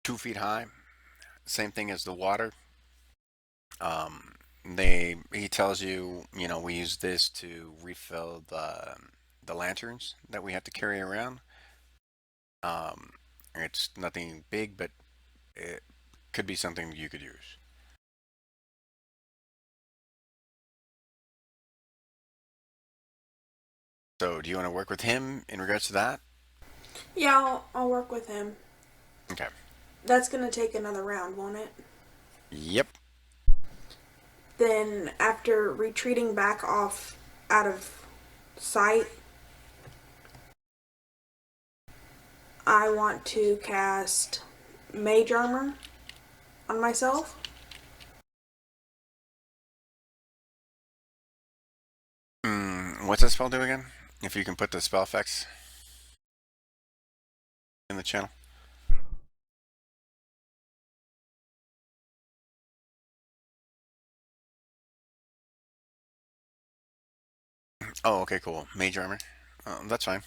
2 feet high. Same thing as the water. He tells you, we use this to refill the lanterns that we have to carry around. Um, it's nothing big, but it could be something you could use. So, do you want to work with him in regards to that? Yeah, I'll work with him. Okay. That's gonna take another round, won't it? Yep. Then, after retreating back off out of sight, I want to cast Mage Armor on myself. What's that spell do again? If you can put the spell effects in the channel. Oh, okay, cool. Mage armor. That's fine.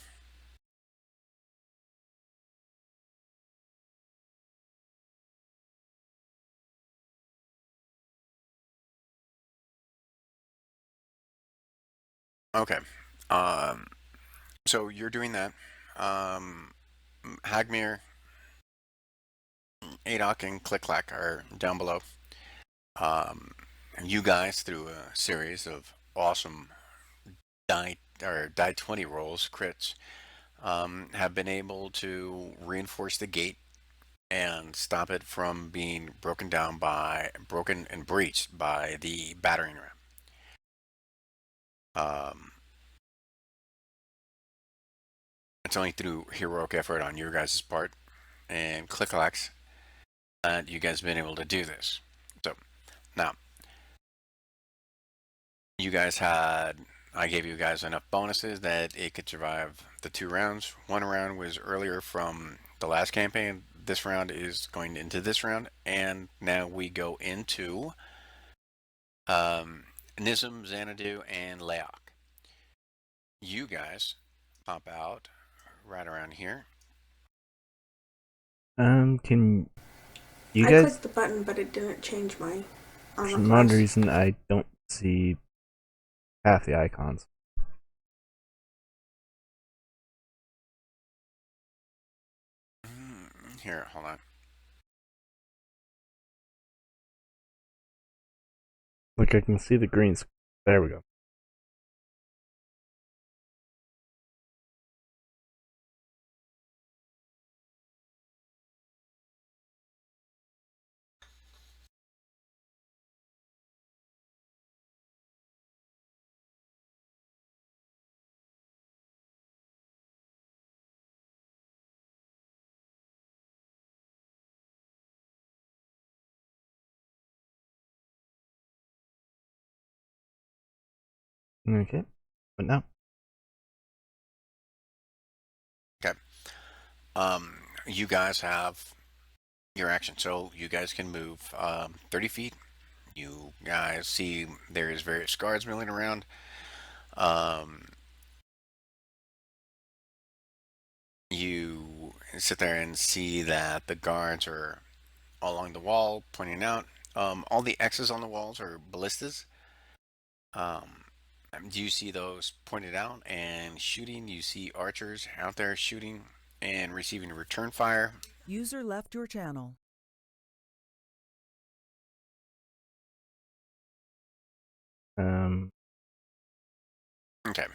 Okay. Um, so you're doing that. Um, Hagmir, Adok, and Click Clack are down below. And you guys, through a series of awesome die 20 rolls, crits, have been able to reinforce the gate and stop it from being broken and breached by the battering ram. Um, it's only through heroic effort on your guys' part and Clicklax that you guys have been able to do this. So now, you guys had I gave you guys enough bonuses that it could survive the 2 rounds. One round was earlier from the last campaign. This round is going into this round, and now we go into Nizam, Xanadu, and Leok. You guys pop out right around here. Can you I guys? clicked the button, but it didn't change my For armor some odd class. reason, I don't see half the icons. Here, hold on. Like I can see the green. There we go. Okay, but now. Okay. You guys have your action, so you guys can move 30 feet. You guys see there's various guards milling around. Um, you sit there and see that the guards are all along the wall, pointing out. All the X's on the walls are ballistas. Um, do you see those pointed out and shooting? You see archers out there shooting and receiving return fire. User left your channel. Um, Okay.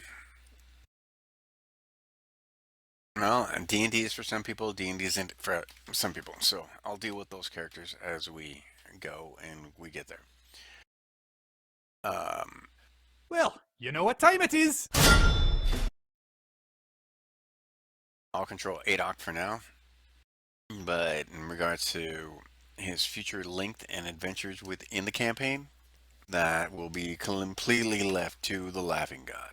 Well, D&D is for some people, D&D isn't for some people. So I'll deal with those characters as we go and we get there. Um, Well, you know what time it is. I'll control Adok for now, but in regards to his future length and adventures within the campaign, that will be completely left to the Laughing God.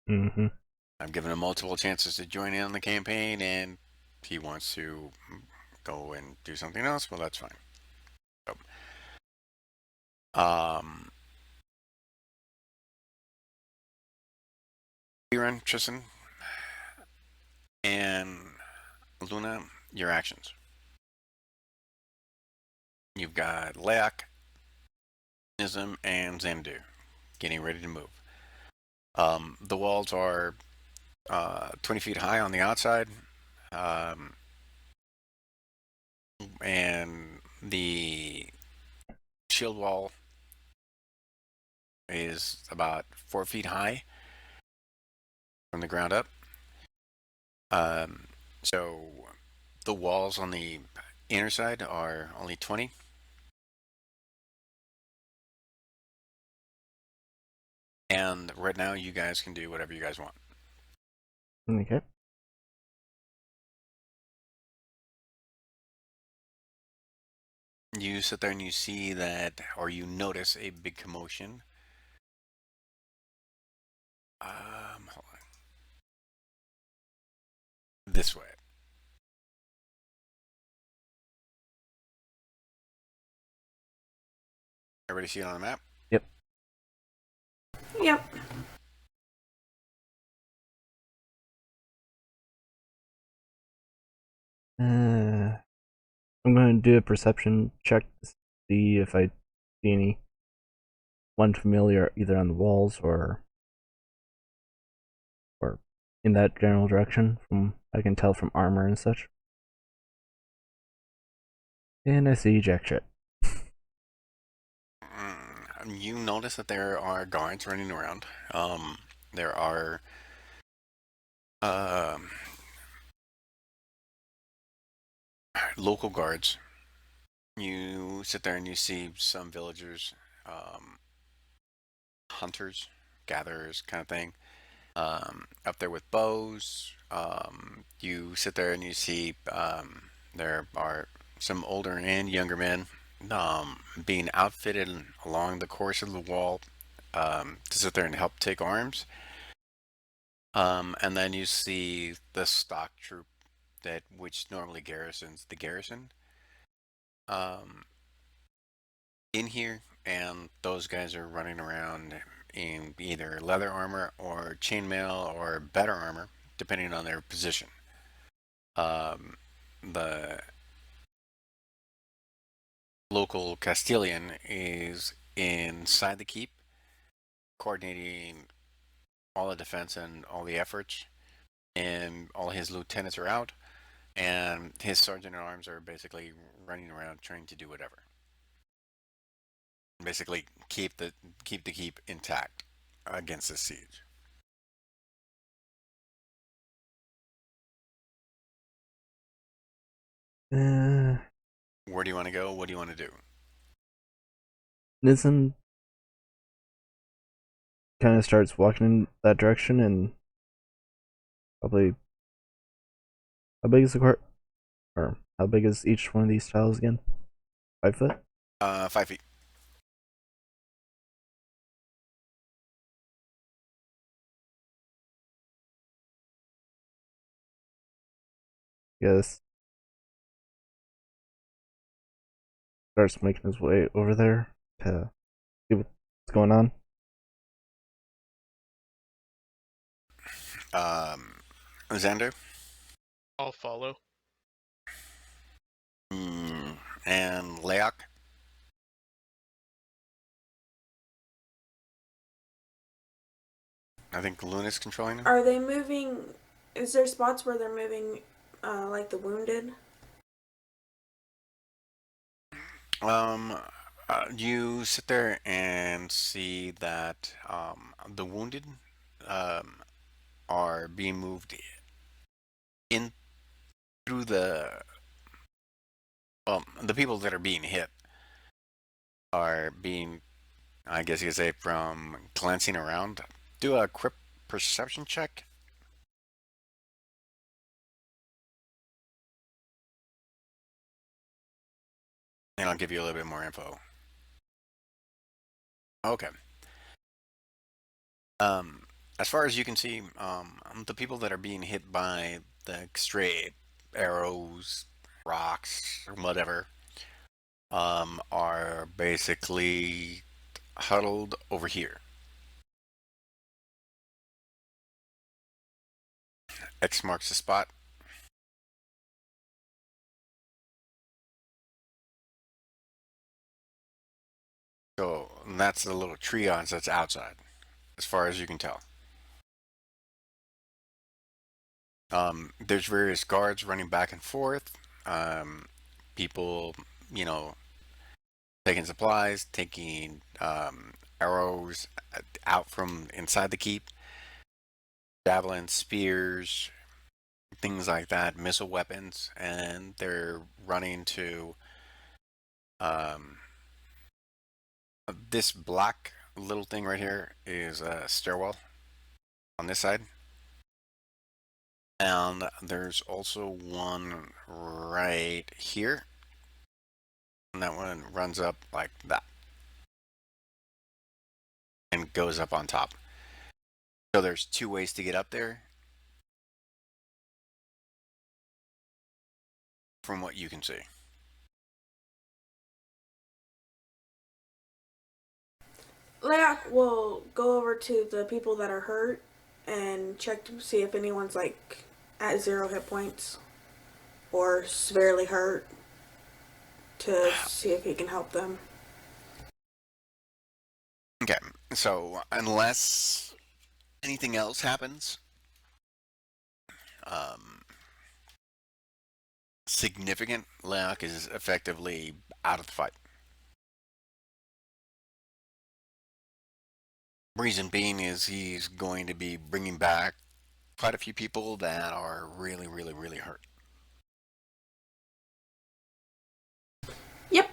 mm-hmm. I've given him multiple chances to join in on the campaign, and he wants to go and do something else. Well, that's fine. So, um, Tristan, and Luna, your actions. You've got Leak, Nism, and Xanadu getting ready to move. The walls are 20 feet high on the outside, um, and the shield wall is about 4 feet high from the ground up. So the walls on the inner side are only 20. And right now, you guys can do whatever you guys want. Okay. You sit there and you see that, or you notice a big commotion. Hold on. This way. Everybody see it on the map? Yep. Yep. I'm going to do a perception check to see if I see any one familiar either on the walls or in that general direction. From I can tell from armor and such. And I see jack shit. You notice that there are guards running around. There are local guards. You sit there and you see some villagers, hunters, gatherers, kind of thing, up there with bows. You sit there and you see there are some older and younger men being outfitted along the course of the wall to sit there and help take arms. And then you see the stock troop that which normally garrisons the garrison um, in here, and those guys are running around in either leather armor or chainmail or better armor, depending on their position. The local Castilian is inside the keep, coordinating all the defense and all the efforts, and all his lieutenants are out, and his sergeant at arms are basically running around trying to do whatever. Basically, keep the keep intact against the siege. Where do you want to go? What do you want to do? Nism kind of starts walking in that direction, and probably how big is the court? Or how big is each one of these tiles again? 5 foot? 5 feet. Yes. Starts making his way over there to see what's going on. Xander? I'll follow. And Leok? I think Luna's controlling him. Are they moving? Is there spots where they're moving, like the wounded? You sit there and see that the wounded are being moved in through the people that are being hit are being, I guess you could say, from glancing around. Do a quick perception check. And I'll give you a little bit more info. Okay. As far as you can see, the people that are being hit by the stray arrows, rocks, or whatever, are basically huddled over here. X marks the spot. So that's the little triage that's outside, as far as you can tell. There's various guards running back and forth. People, you know, taking supplies, taking arrows out from inside the keep, javelins, spears, things like that, missile weapons, and they're running to um, this black little thing right here is a stairwell on this side. And there's also one right here. And that one runs up like that and goes up on top. So there's two ways to get up there from what you can see. Leak will go over to the people that are hurt and check to see if anyone's like at 0 hit points or severely hurt to see if he can help them. Okay, so unless anything else happens, um, significant, Leok is effectively out of the fight. Reason being is he's going to be bringing back quite a few people that are really, really, really hurt. Yep.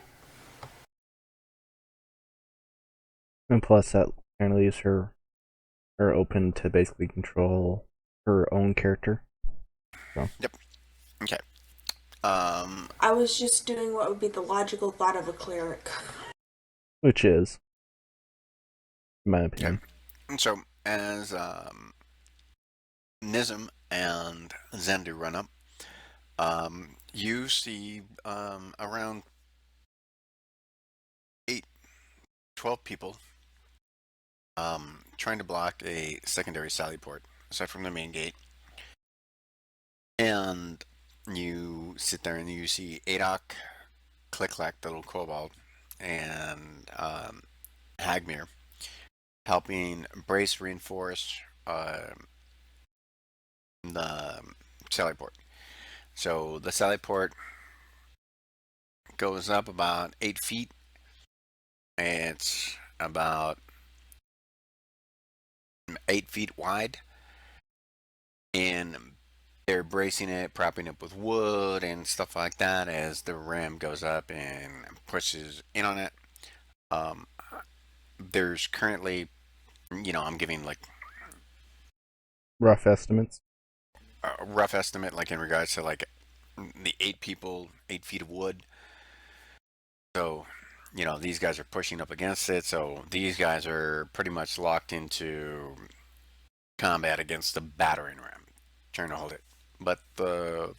And plus, that kind of leaves her open to basically control her own character. So. Yep. Okay. I was just doing what would be the logical thought of a cleric. Which is, in my opinion. Okay. And so as Nizam and Zendu run up, you see around 12 people trying to block a secondary sally port aside from the main gate. And you sit there and you see Adok, Click-Clack, the little kobold, and Hagmir helping brace reinforce the sally port. So the sally port goes up about 8 feet. It's about 8 feet wide, and they're bracing it, propping it with wood and stuff like that as the ram goes up and pushes in on it. There's currently, I'm giving like Rough estimates. a rough estimate, like in regards to like the 8 people, 8 feet of wood. So, these guys are pushing up against it. So these guys are pretty much locked into combat against the battering ram, trying to hold it. But from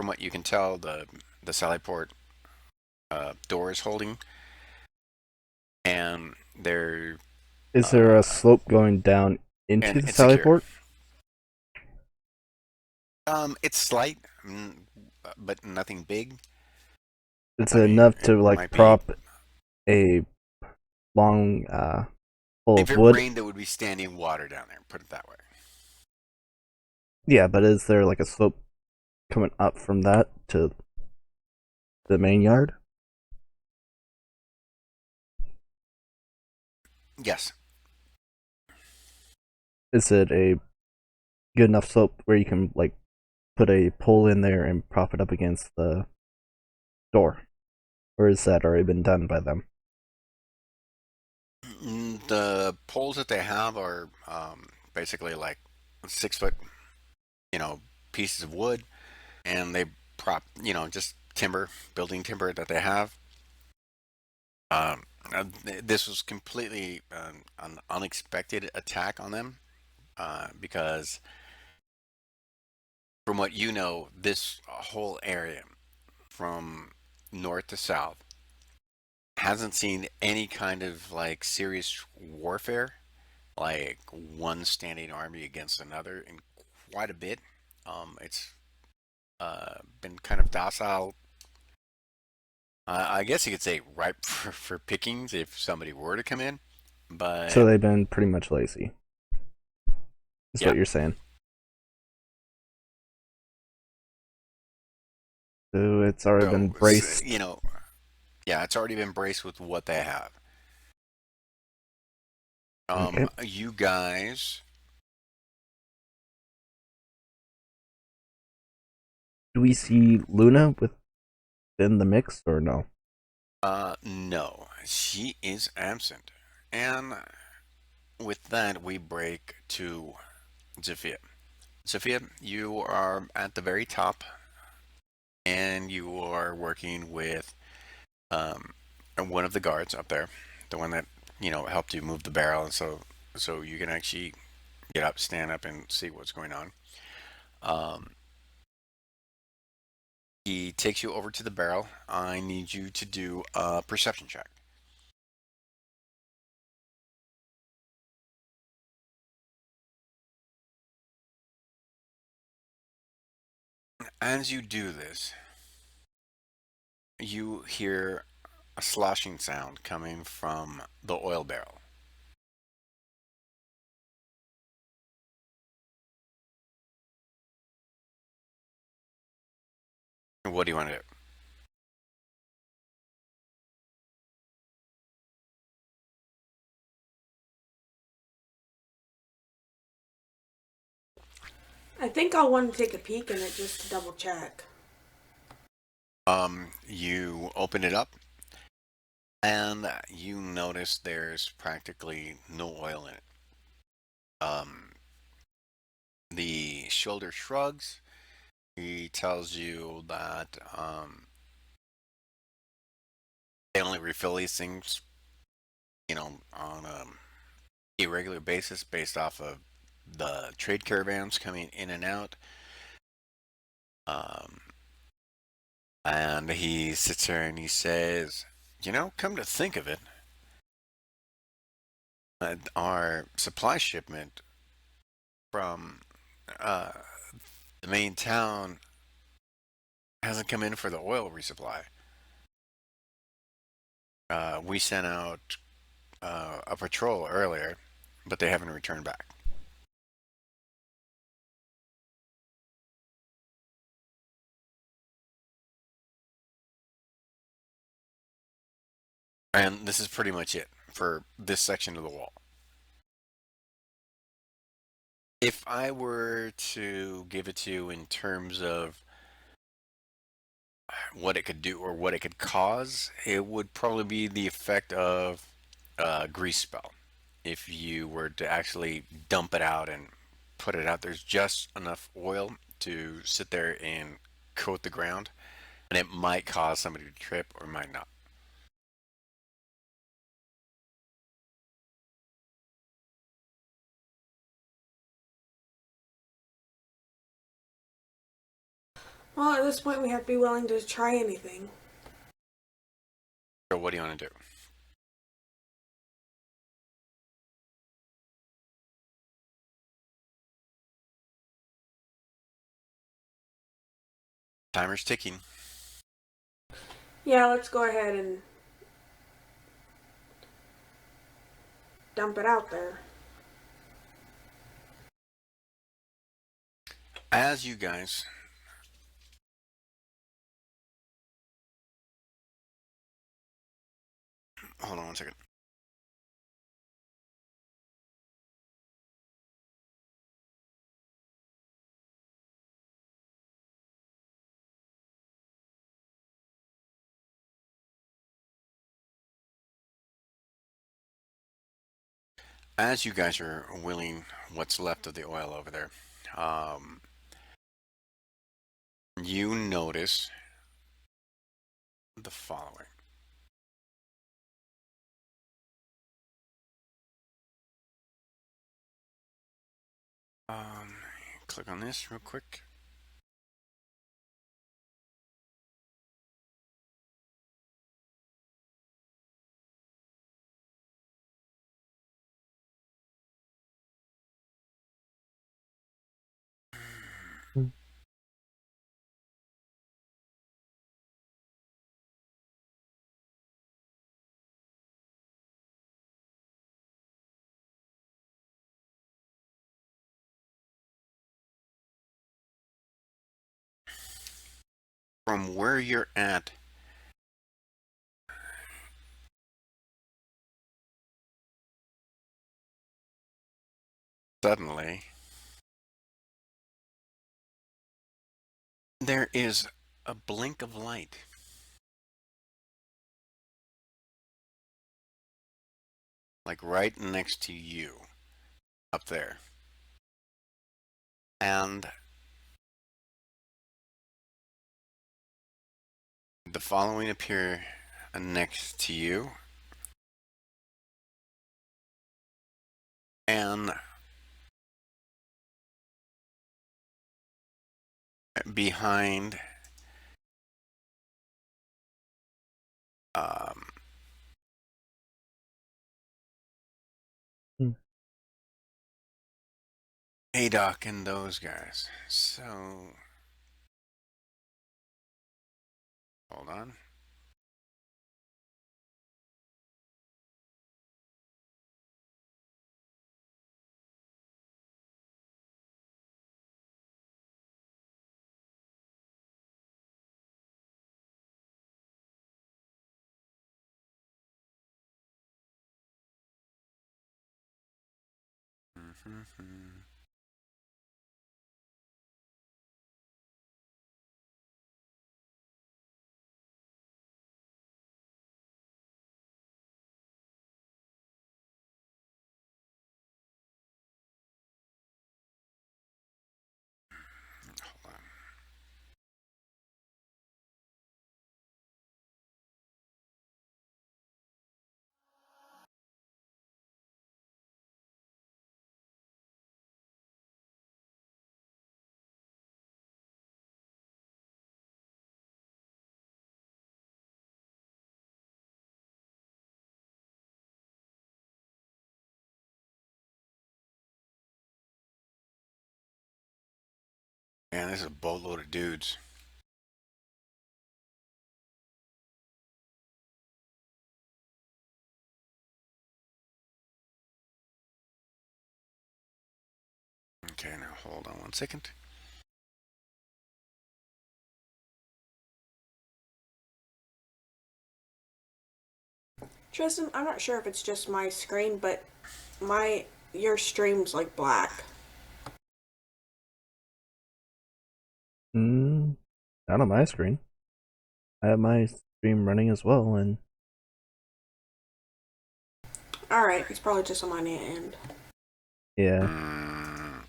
what you can tell, the Sallyport door is holding, and they're Is there a slope going down into and the it's secure. Sallyport? It's slight, but nothing big. It's I mean, enough it to like might be- prop a long full If of it wood. rained, there would be standing water down there. Put it that way. Yeah, but is there like a slope coming up from that to the main yard? Yes. Is it a good enough slope where you can like put a pole in there and prop it up against the door? Or is that already been done by them? The poles that they have are basically like 6 foot, pieces of wood, and they prop, just timber, building timber that they have. This was completely an unexpected attack on them because, from what you know, this whole area from north to south hasn't seen any kind of like serious warfare, like one standing army against another, in quite a bit. It's been kind of docile I guess you could say ripe for pickings if somebody were to come in, So but they've been pretty much lazy. Is yeah. what you're saying. So it's already been So, braced. yeah, it's already been braced with what they have. Okay. You guys, Do we see Luna within the mix or no? no, she is absent, and with that we break to Zafia. Sophia, you are at the very top, and you are working with um, one of the guards up there, the one that helped you move the barrel, and so you can actually get up, stand up, and see what's going on. Um, he takes you over to the barrel. I need you to do a perception check. As you do this, you hear a sloshing sound coming from the oil barrel. What do you want to do? I think I'll want to take a peek in it just to double check. You open it up, and you notice there's practically no oil in it. Um, the shoulder shrugs. He tells you that they only refill these things, on a irregular basis based off of the trade caravans coming in and out. Um, and he sits there and he says, come to think of it, our supply shipment from uh, the main town hasn't come in for the oil resupply. We sent out a patrol earlier, but they haven't returned back. And this is pretty much it for this section of the wall. If I were to give it to you in terms of what it could do or what it could cause, it would probably be the effect of a grease spell. If you were to actually dump it out and put it out, there's just enough oil to sit there and coat the ground, and it might cause somebody to trip or might not. Well, at this point, we have to be willing to try anything. So what do you want to do? Timer's ticking. Yeah, let's go ahead and dump it out there. As you guys hold on one second. As you guys are wheeling what's left of the oil over there, um, you notice the following. Um, Click on this real quick. Hmm. from where you're at, suddenly there is a blink of light. Like right next to you, up there. And the following appear next to you. And behind um, Hmm. Adoc and those guys. So, hold on. Mm-hmm. Hold on. Man, this is a boatload of dudes. Okay, now hold on 1 second. Tristan, I'm not sure if it's just my screen, but your stream's like black. Not on my screen. I have my stream running as well, and Alright, it's probably just on my end. yeah. Mm,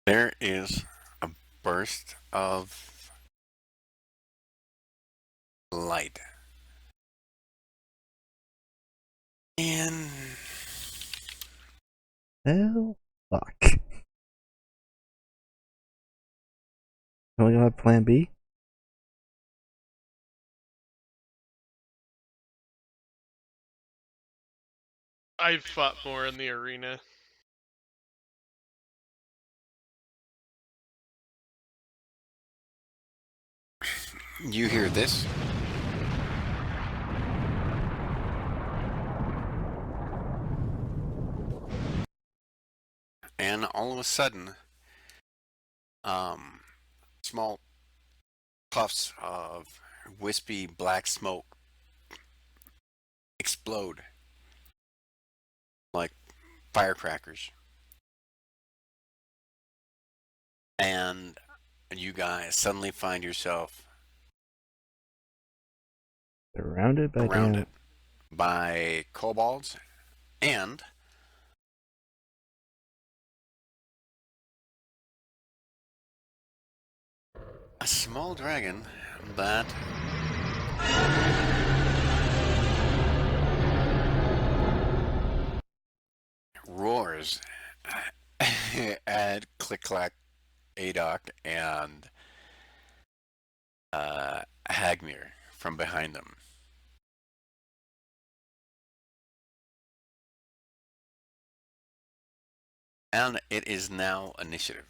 there is a burst of light. And Hell, fuck. Can we have Plan B? I've fought more in the arena. you hear this? And all of a sudden, um, small puffs of wispy black smoke explode like firecrackers. And you guys suddenly find yourself Surrounded by surrounded damn. by kobolds and a small dragon that roars at Click Clack, Adoc, and Hagmir from behind them. And it is now initiative.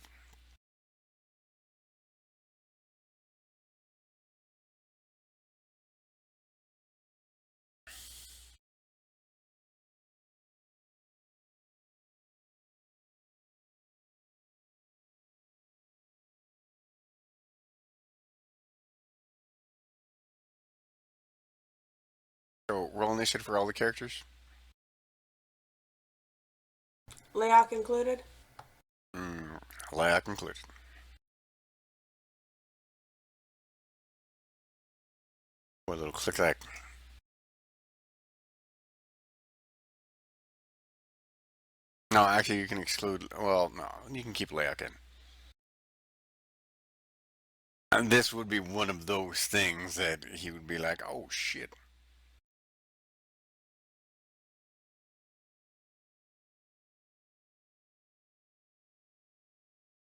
So roll initiative for all the characters. Leok included. Layak included. Or a little click clack. No, actually, you can exclude. Well, no, you can keep Layak in. And this would be one of those things that he would be like, "Oh shit."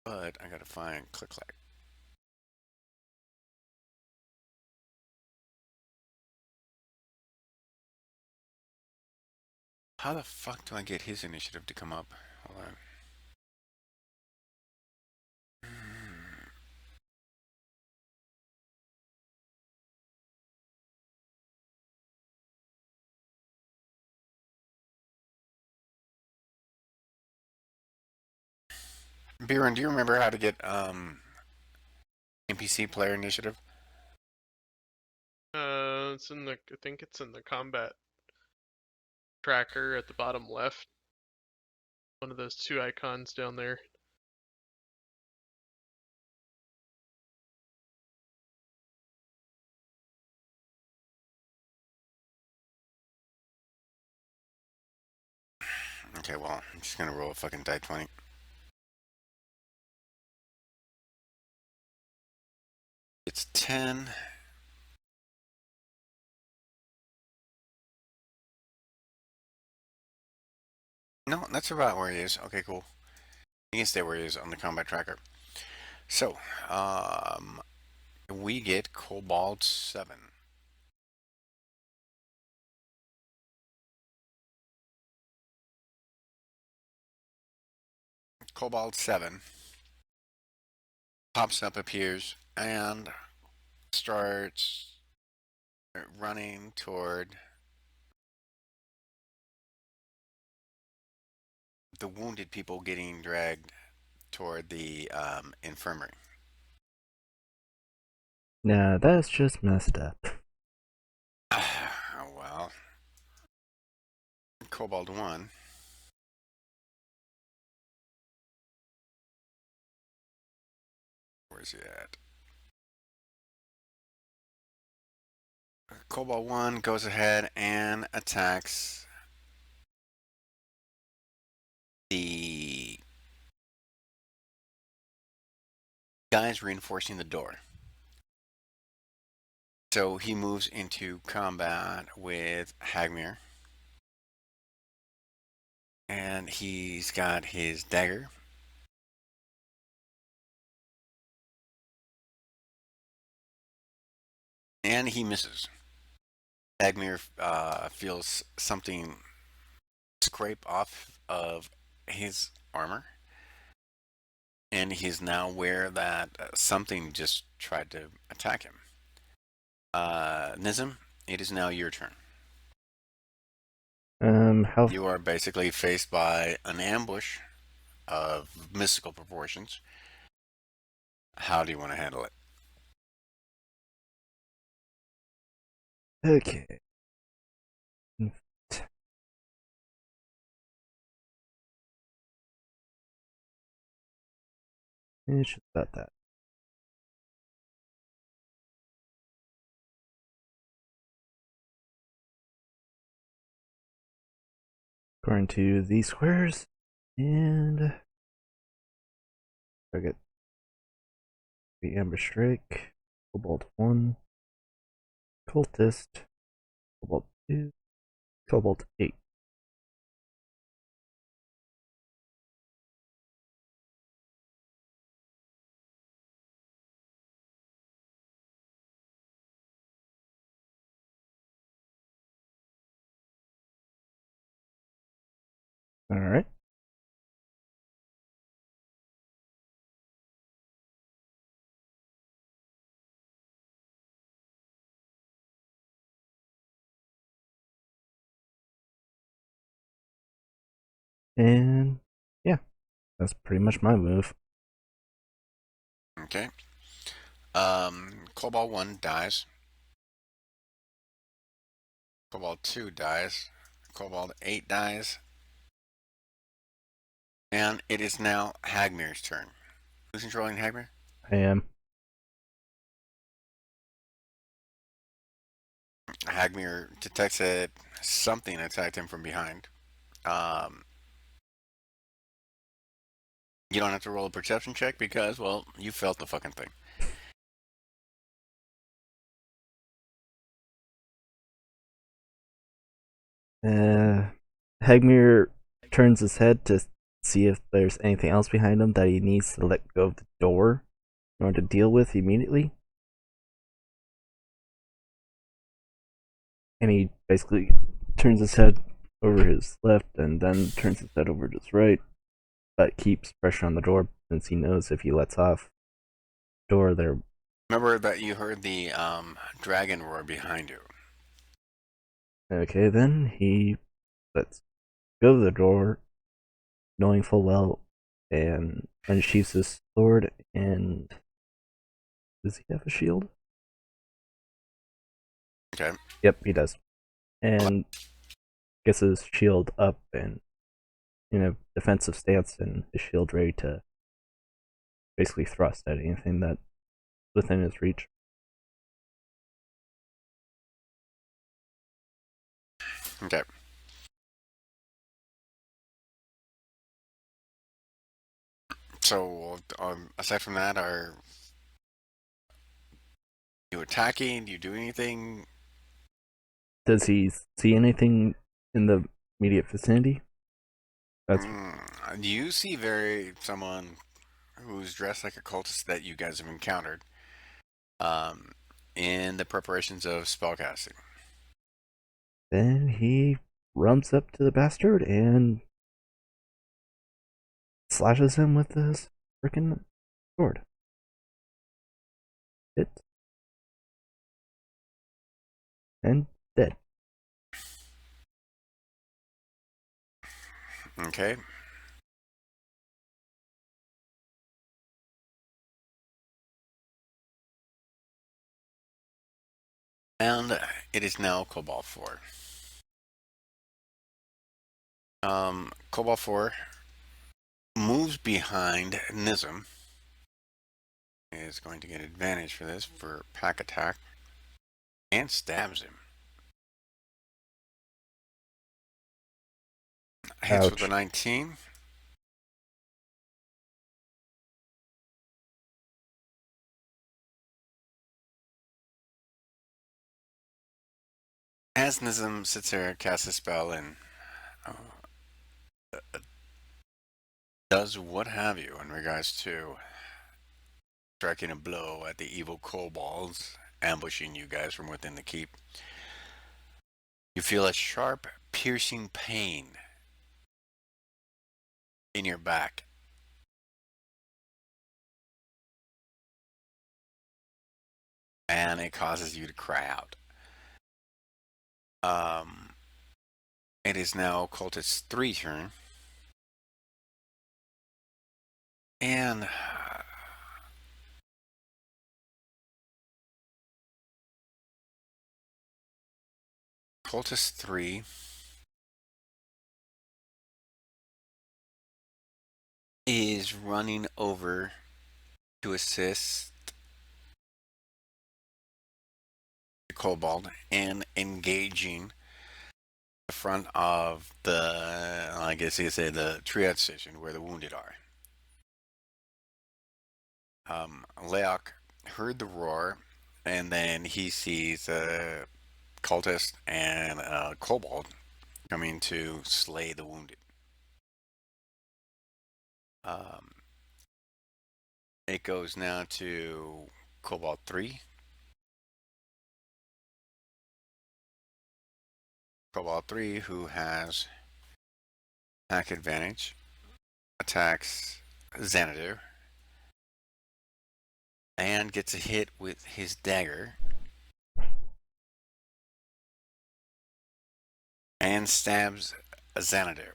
But I gotta find click clack. How the fuck do I get his initiative to come up? Hold on. Biren, do you remember how to get NPC player initiative? It's in the. I think it's in the combat tracker at the bottom left. One of those two icons down there. Okay, well, I'm just gonna roll a fucking die 20. It's 10. No, that's about where he is. Okay, cool. He can stay where he is on the combat tracker. So, we get Cobalt 7. Cobalt 7 pops up, appears, and starts running toward the wounded people getting dragged toward the infirmary. Nah, that's just messed up. Oh, well. Cobalt 1. Where's he at? Cobalt 1 goes ahead and attacks the guys reinforcing the door. So he moves into combat with Hagmir. And he's got his dagger. And he misses. Hagmir feels something scrape off of his armor. And he's now aware that something just tried to attack him. Nizam, it is now your turn. How You are basically faced by an ambush of mystical proportions. How do you want to handle it? okay? It's just about that. According to these squares, and target the ambush strike, Cobalt 1, Cultist, Cobalt 2, Cobalt 8. Alright. And yeah, that's pretty much my move. Okay. Cobalt 1 dies. Cobalt 2 dies. Cobalt 8 dies. And it is now Hagmir's turn. Who's controlling Hagmir? I am. Hagmir detects that something attacked him from behind. Um, you don't have to roll a perception check because, well, you felt the fucking thing. Hagmir turns his head to see if there's anything else behind him that he needs to let go of the door in order to deal with immediately. And he basically turns his head over his left and then turns his head over to his right, but keeps pressure on the door since he knows if he lets off the door, there. Remember that you heard the dragon roar behind you. Okay, then he lets go of the door, knowing full well, and unsheathes his sword. And does he have a shield? Okay. Yep, he does. And gets his shield up and in a defensive stance, and his shield ready to basically thrust at anything that within his reach. Okay. So, aside from that, are you attacking? Do you do anything? Does he see anything in the immediate vicinity? That's You see someone who's dressed like a cultist that you guys have encountered um, in the preparations of spellcasting. then he runs up to the bastard and slashes him with his freaking sword. Hit. And dead. Okay. And it is now Cobalt 4. Cobalt 4 moves behind Nizam. Is going to get advantage for this for pack attack and stabs him. Hits with a Ouch. 19. As Nizam sits there, casts a spell, and does what have you in regards to striking a blow at the evil kobolds ambushing you guys from within the keep. You feel a sharp, piercing pain in your back. And it causes you to cry out. Um, it is now Cultist 3 turn. And Cultist 3 is running over to assist the kobold and engaging the front of the, I guess you could say, the triage station where the wounded are. Leok heard the roar, and then he sees a cultist and a kobold coming to slay the wounded. Um, it goes now to Cobalt 3. Cobalt 3, who has attack advantage, attacks Xanadu and gets a hit with his dagger and stabs Xanadu.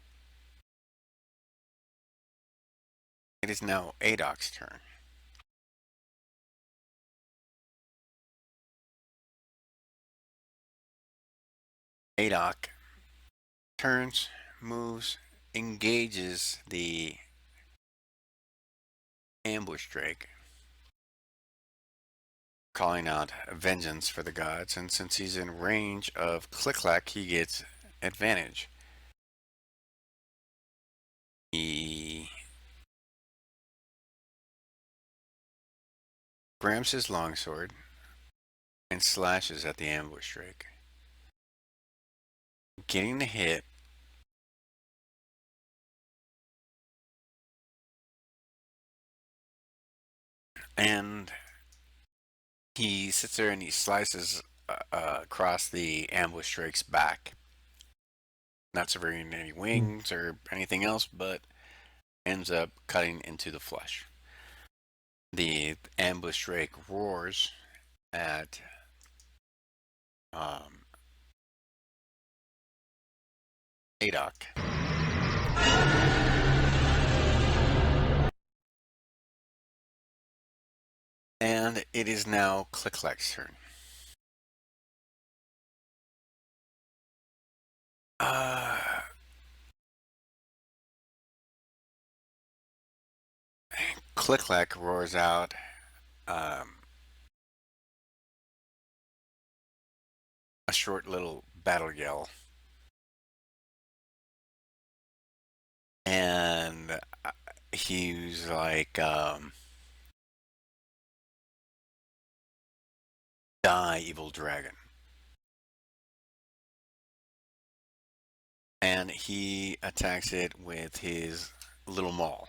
It is now Adok's turn. Adok turns, moves, engages the ambush drake, calling out vengeance for the gods, and since he's in range of Click-Clack, he gets advantage. He grabs his longsword and slashes at the ambush drake, getting the hit. And he sits there and he slices across the ambush drake's back, not severing any wings or anything else, but ends up cutting into the flesh. The ambush drake roars at Adok. And it is now Click-Clack's turn. Click-Clack roars out a short little battle yell. And he's like, die, evil dragon. And he attacks it with his little maul.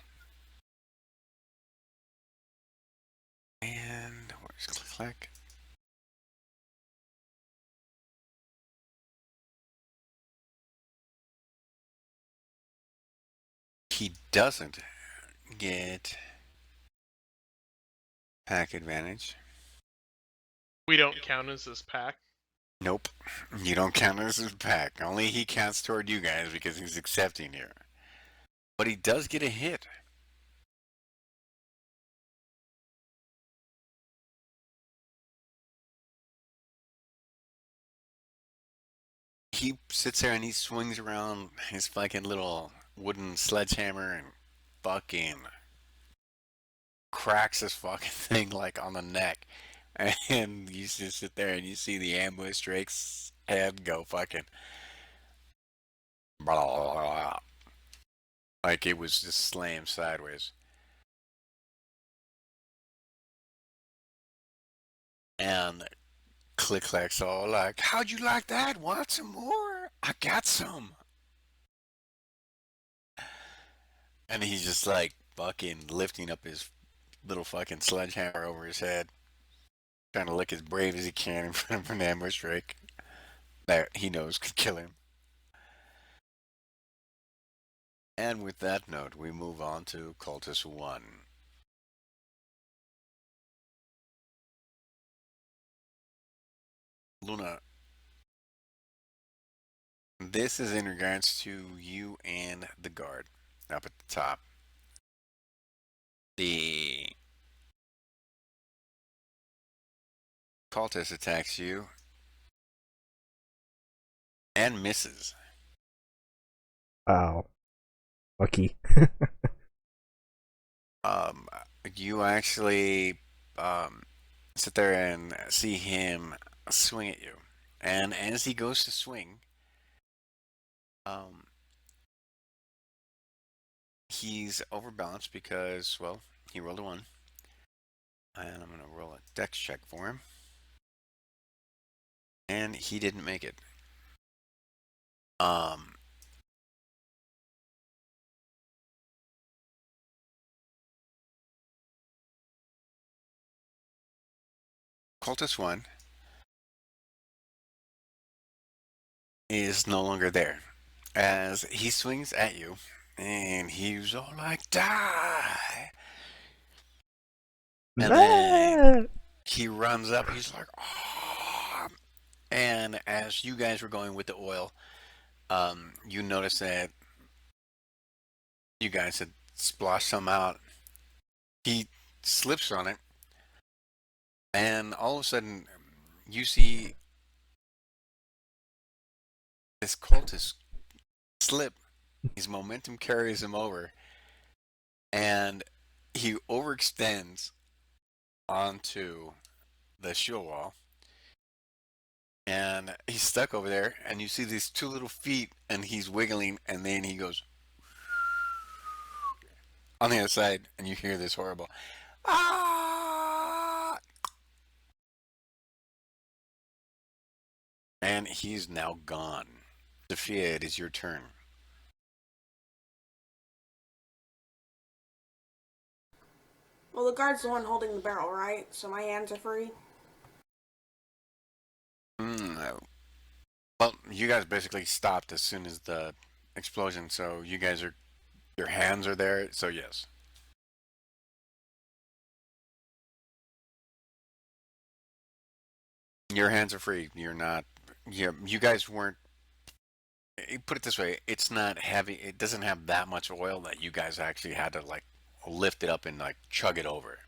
And where's Click-Clack? He doesn't get pack advantage. We don't count as this pack. Nope. You don't count as his pack. Only he counts toward you guys because he's accepting here. But he does get a hit. He sits there and he swings around his fucking little wooden sledgehammer and fucking cracks this fucking thing like on the neck. And you just sit there and you see the ambush drake's head go fucking blah, blah, blah, blah. Like it was just slammed sideways. And Click-Clack's all like, how'd you like that? Want some more? I got some. And he's just like fucking lifting up his little fucking sledgehammer over his head, trying to look as brave as he can in front of an ambush drake that he knows could kill him. And with that note, we move on to Cultist 1. Luna, this is in regards to you and the guard up at the top. The cultist attacks you and misses. Wow. Lucky. Um, you actually sit there and see him swing at you. And as he goes to swing, he's overbalanced because, well, he rolled a 1. And I'm going to roll a dex check for him. And he didn't make it. Cultist 1 is no longer there. As he swings at you, and he's all like, die! And then he runs up, he's like, oh! And as you guys were going with the oil, you notice that you guys had splashed some out. He slips on it, and all of a sudden, you see this cultist slip. His momentum carries him over, and he overextends onto the shield wall, and he's stuck over there. And you see these two little feet, and he's wiggling, and then he goes on the other side, and you hear this horrible ah, and he's now gone. Sophia, it is your turn. Well, the guard's the one holding the barrel, right? So my hands are free. No. Well, you guys basically stopped as soon as the explosion, so you guys are, your hands are there, so yes. Your hands are free. You're not, you guys weren't, put it this way, it's not heavy, it doesn't have that much oil that you guys actually had to like lift it up and like chug it over.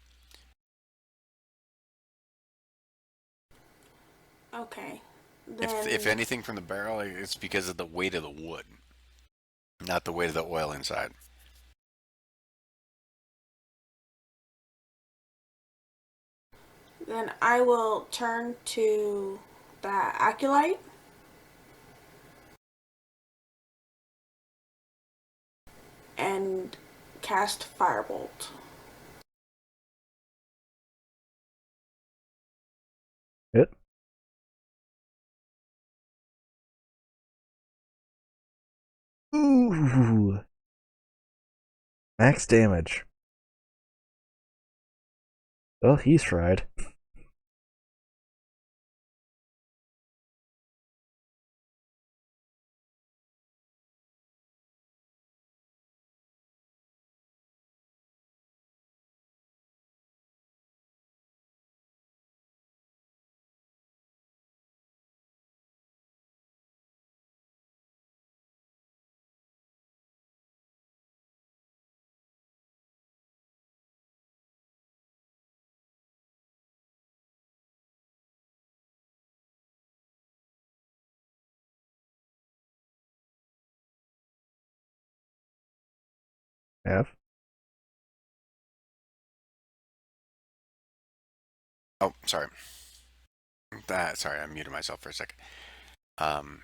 Okay. If anything from the barrel, it's because of the weight of the wood, not the weight of the oil inside. Then I will turn to the acolyte and cast Firebolt. Hit. Ooh. Max damage. Well, he's fried. F. Oh, sorry. Sorry, I muted myself for a second. Um,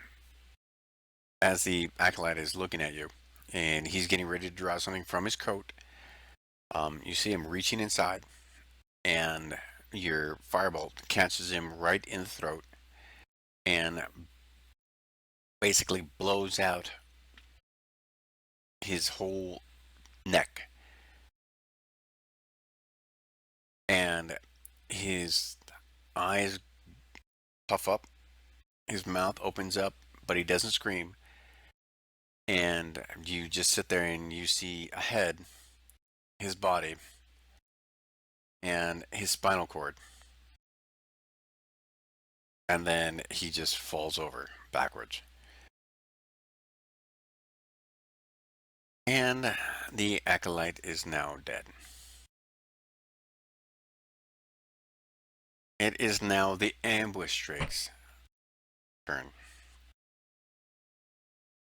as the acolyte is looking at you, and he's getting ready to draw something from his coat, you see him reaching inside, and your firebolt catches him right in the throat, and basically blows out his whole neck, and his eyes puff up, his mouth opens up, but he doesn't scream. And you just sit there and you see a head, his body, and his spinal cord. And then he just falls over backwards. And the acolyte is now dead. It is now the ambush drake's turn.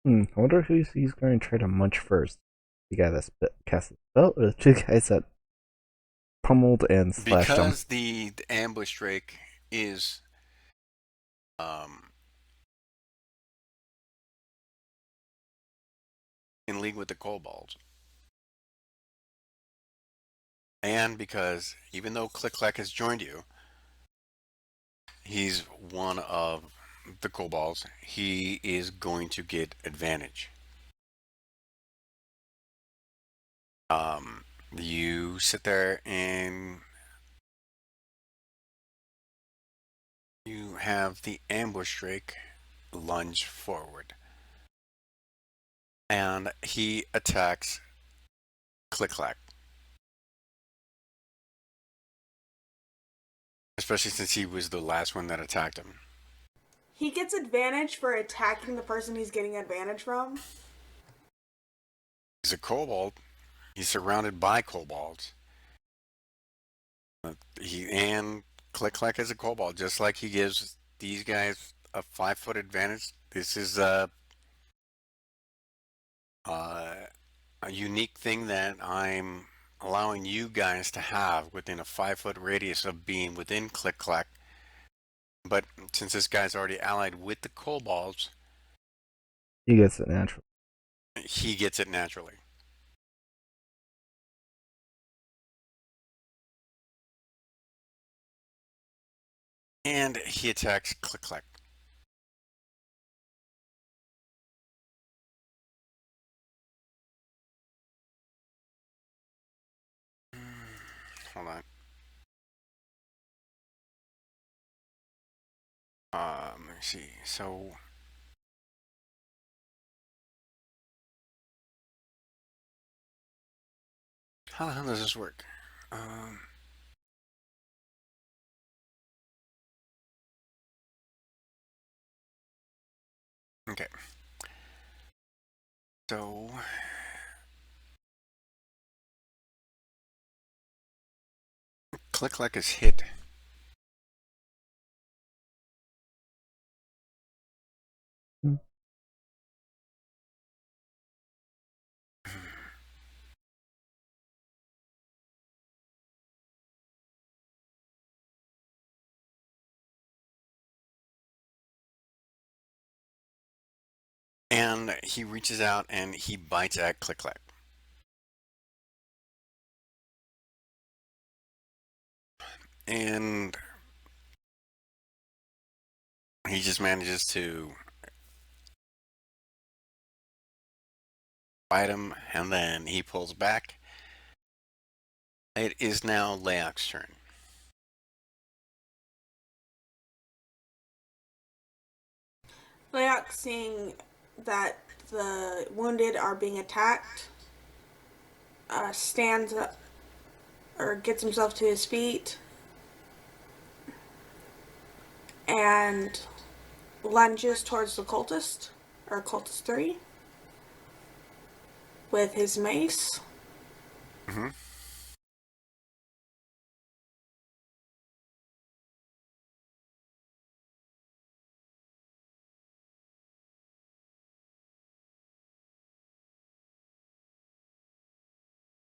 I wonder who he's going to try to munch first. The guy that cast the spell, or the two guys that pummeled and slashed him? Because the ambush drake is in league with the kobolds. And because even though Click Clack has joined you, he's one of the kobolds, he is going to get advantage. You sit there and you have the ambush drake lunge forward. And he attacks Click Clack. Especially since he was the last one that attacked him. He gets advantage for attacking the person he's getting advantage from. He's a kobold. He's surrounded by kobolds. And Click Clack is a kobold, just like he gives these guys a 5-foot advantage. This is uh, a unique thing that I'm allowing you guys to have within a 5 foot radius of being within Click Clack. But since this guy's already allied with the kobolds, He gets it naturally. he gets it naturally. And he attacks Click Clack. Hold on. Let me see. So how the hell does this work? Um, okay. So Click Clack is hit. Hmm. And he reaches out and he bites at Click Clack. And he just manages to bite him, and then he pulls back. It is now Leok's turn. Leok, seeing that the wounded are being attacked, stands up or gets himself to his feet and lunges towards the cultist, or cultist 3, with his mace. Mm-hmm.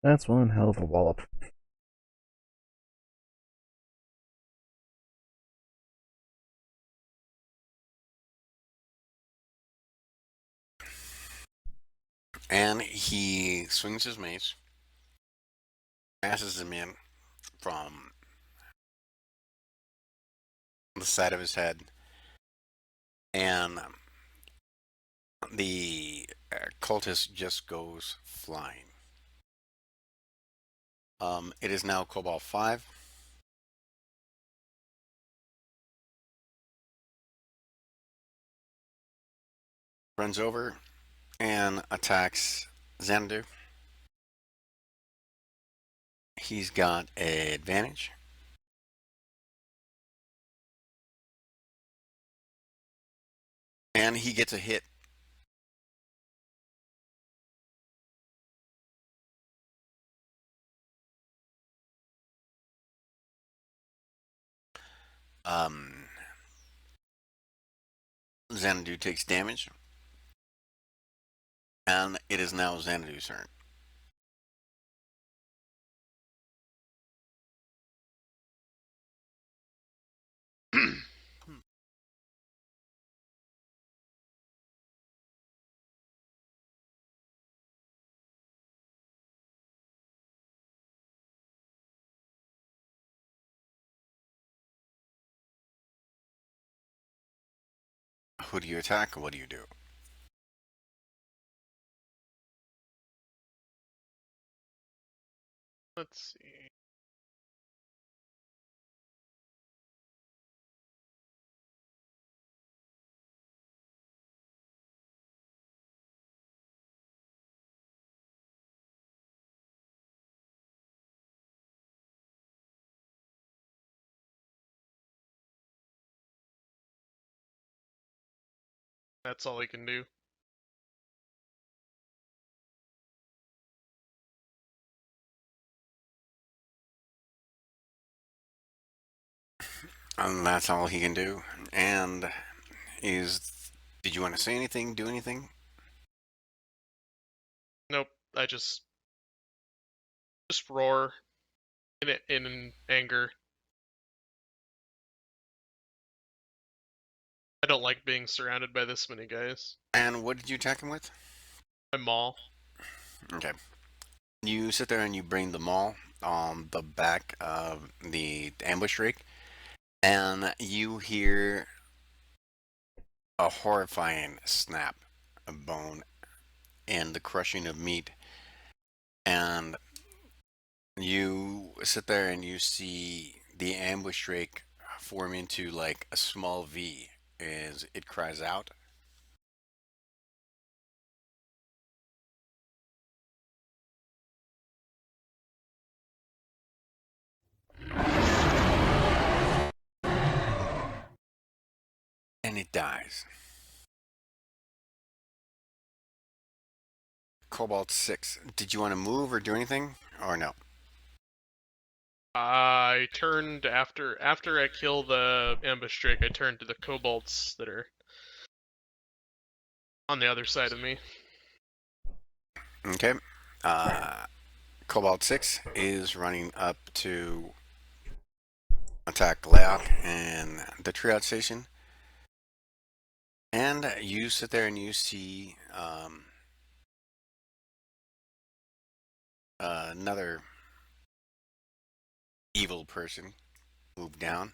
That's one hell of a wallop. And he swings his mace, passes him in from the side of his head, and the cultist just goes flying. It is now Cobalt 5. Runs over and attacks Xanadu. He's got advantage. And he gets a hit. Um, Xanadu takes damage. And it is now Xanadu's turn. Who do you attack? What do you do? Let's see. That's all he can do. And that's all he can do. And is Did you want to say anything, do anything? Nope. I just roar in anger. I don't like being surrounded by this many guys. And what did you attack him with? My maul. Okay. You sit there and you bring the maul on the back of the ambush rake, and you hear a horrifying snap of bone and the crushing of meat. And you sit there and you see the ambush rake form into like a small V as it cries out. And it dies. Cobalt 6. Did you want to move or do anything? Or no? I turned after I kill the ambush drake. I turned to the kobolds that are on the other side of me. Okay. Cobalt 6 is running up to attack Laok and the triage station. And you sit there and you see another evil person move down.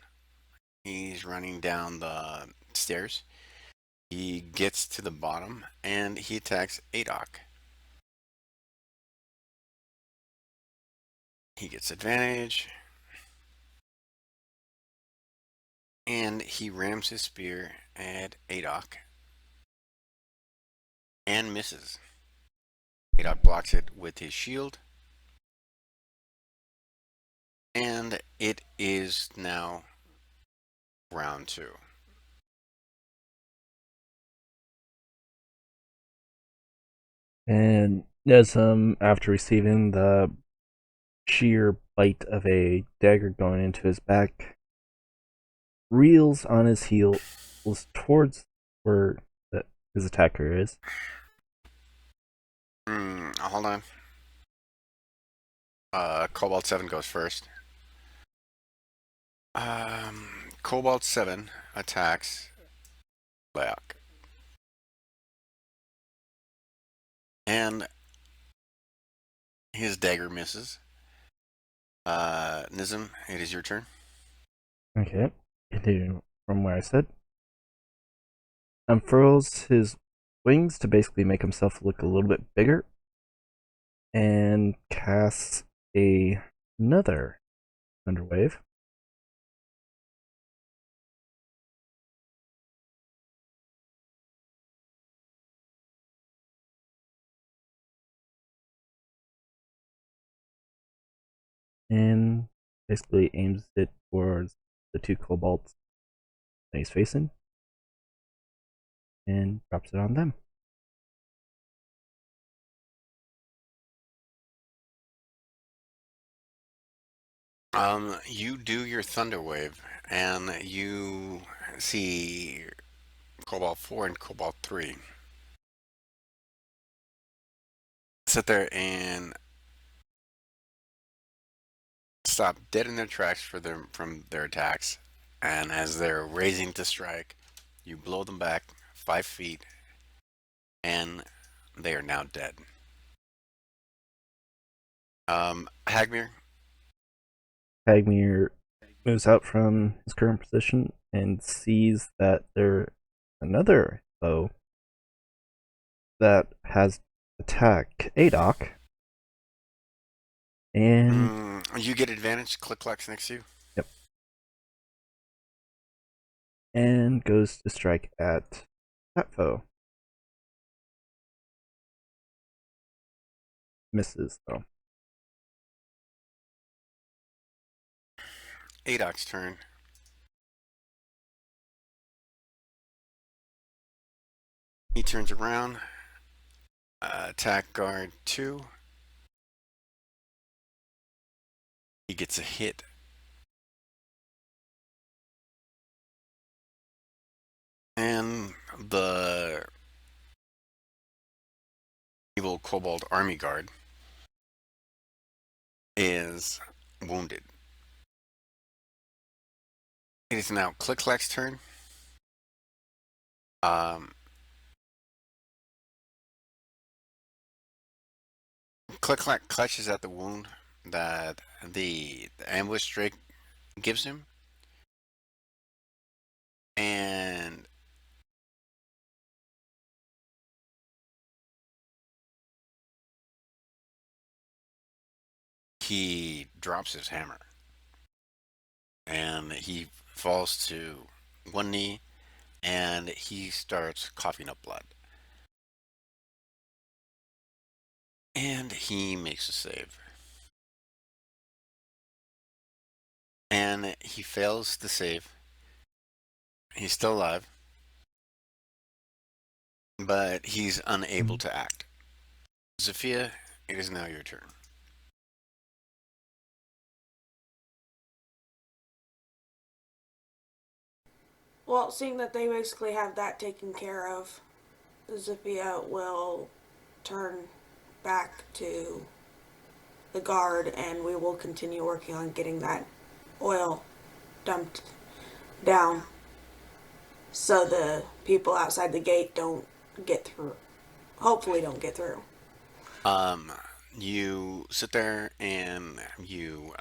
He's running down the stairs. He gets to the bottom and he attacks Adok. He gets advantage. And he rams his spear at Adok and misses. Adok blocks it with his shield. And it is now round 2. And as after receiving the sheer bite of a dagger going into his back, reels on his heels towards where his attacker is. Hold on. Cobalt 7 goes first. Cobalt 7 attacks Laok. And his dagger misses. Nizam, it is your turn. Okay, continuing from where I said. Unfurls his wings to basically make himself look a little bit bigger. And casts another Thunderwave. And basically aims it towards the 2 kobolds that he's facing. And drops it on them. You do your Thunder Wave, and you see Cobalt 4 and Cobalt 3 sit there and stop dead in their tracks from their attacks. And as they're raising to strike, you blow them back 5 feet, and they are now dead. Hagmir. Hagmir moves out from his current position and sees that there's another foe that has attacked Adok. And you get advantage. Click clacks next to you. Yep. And goes to strike at that foe. Misses though. Adok's turn. He turns around. Attack guard 2. He gets a hit. And the evil kobold army guard is wounded. It is now Click Clack's turn. Um, Click Clack clutches at the wound that the ambush drake gives him, and he drops his hammer, and he falls to one knee, and he starts coughing up blood. And he makes a save. And he fails the save. He's still alive, but he's unable to act. Zafia, it is now your turn. Well, seeing that they basically have that taken care of, Zipia will turn back to the guard and we will continue working on getting that oil dumped down so the people outside the gate don't get through. Hopefully don't get through. You sit there and you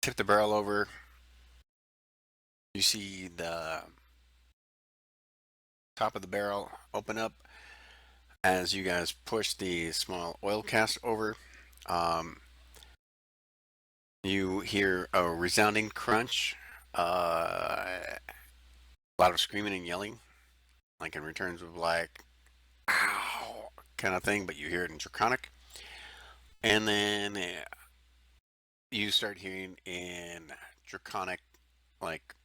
tip the barrel over. You see the top of the barrel open up as you guys push the small oil cask over. You hear a resounding crunch, a lot of screaming and yelling, like in returns of like, ow, kind of thing, but you hear it in Draconic. And then you start hearing in Draconic, like,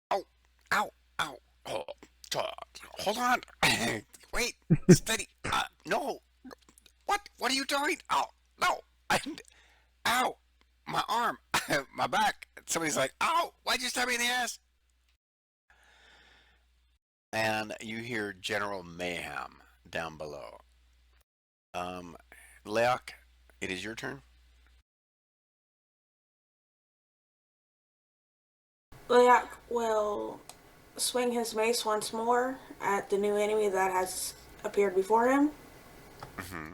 oh, ow, ow, oh, hold on, wait, steady, no, what are you doing? Oh, no, ow, my arm, my back. Somebody's like, ow, why'd you stab me in the ass? And you hear general mayhem down below. Leok, it is your turn. Leak will swing his mace once more at the new enemy that has appeared before him. Mm-hmm.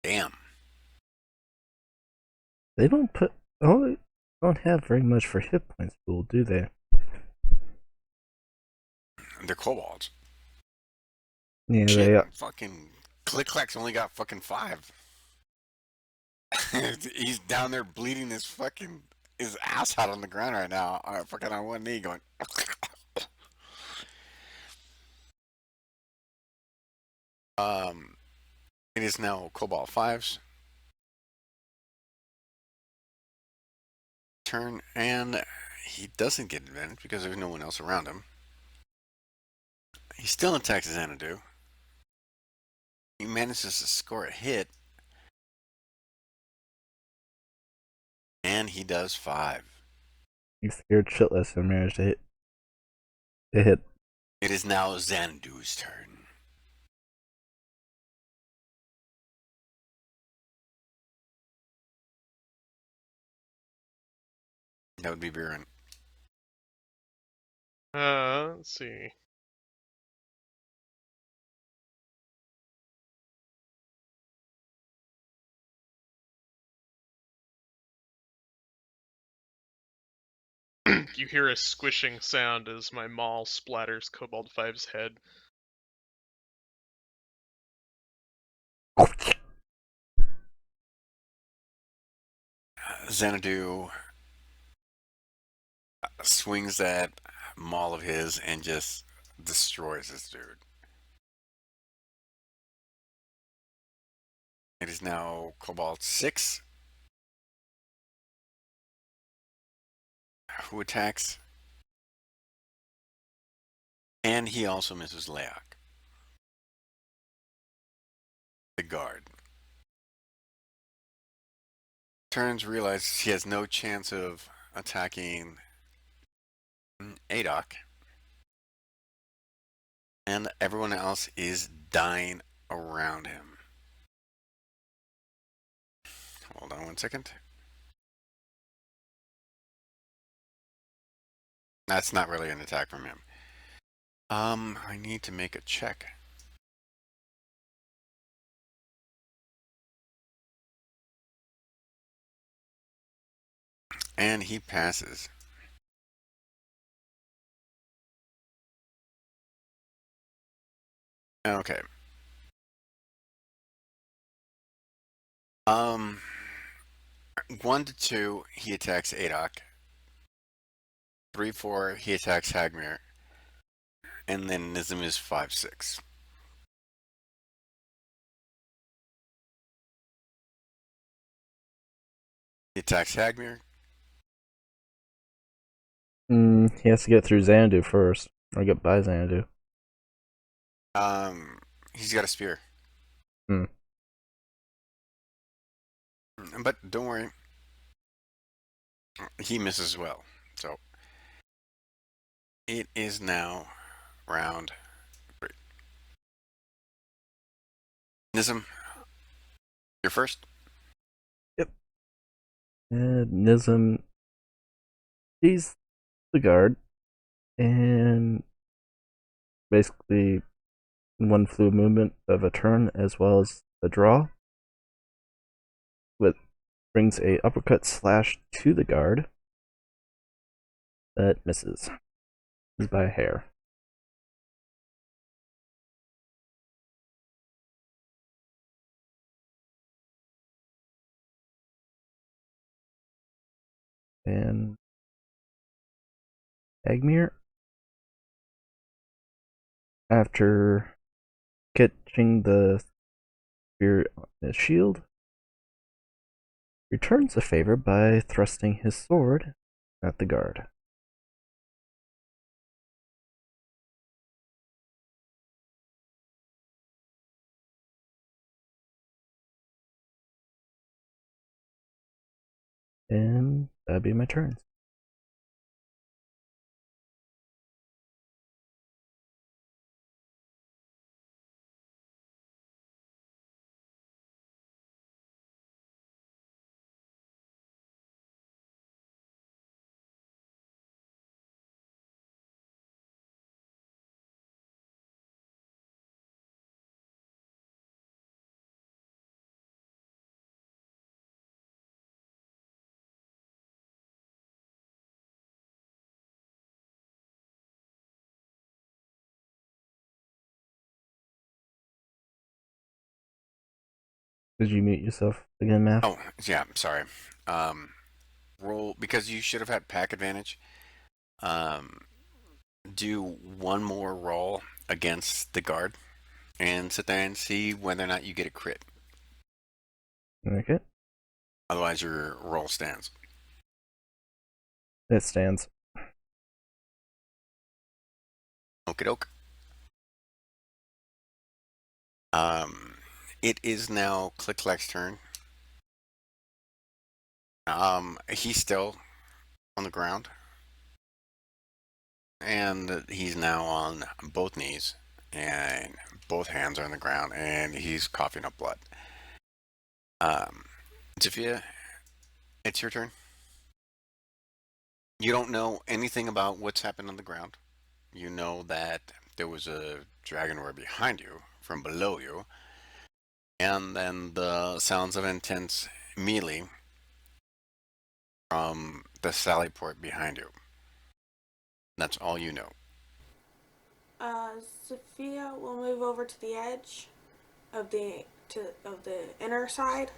Damn. They don't put. Oh, don't have very much for hit points pool, do they? They're kobolds. Yeah, Shit, they are. fucking Click Clack's only got fucking 5. He's down there bleeding his ass out on the ground right now, fucking on one knee, going. um, it is now Cobalt 5's turn, and he doesn't get advantage because there's no one else around him. He still attacks Xanadu. He manages to score a hit, and he does 5. You scared shitless and managed to hit. It hit. It is now Xanadu's turn. That would be Buren. Let's see. You hear a squishing sound as my maul splatters Cobalt 5's head. Xanadu swings that maul of his and just destroys this dude. It is now Cobalt 6. Who attacks? And he also misses Leok, the guard. Turns, realizes he has no chance of attacking Adok, and everyone else is dying around him. Hold on 1 second. That's not really an attack from him. I need to make a check. And he passes. Okay. 1 to 2, he attacks Adok. 3, 4, he attacks Hagmir. And then Nizam is 5, 6. He attacks Hagmir. He has to get through Xanadu first, or get by Xanadu. He's got a spear. Hmm. But don't worry. He misses as well. So it is now round 3. Nizam, you're first. Yep. And Nizam sees the guard, and basically one fluid movement of a turn as well as a draw, with brings a uppercut slash to the guard that misses. Is by a hair. And Agmir, after catching the spear on his shield, returns the favor by thrusting his sword at the guard. And that'd be my turn. Did you mute yourself again, Math? Oh, yeah, sorry. Roll, because you should have had pack advantage. Do one more roll against the guard and sit there and see whether or not you get a crit. Okay. Otherwise, your roll stands. It stands. Okie doke. It is now Click Clack's turn. He's still on the ground, and he's now on both knees, and both hands are on the ground, and he's coughing up blood. Sophia, it's your turn. You don't know anything about what's happened on the ground. You know that there was a dragon roar behind you from below you, and then the sounds of intense melee from the sally port behind you. That's all you know. Sophia will move over to the edge of the inner side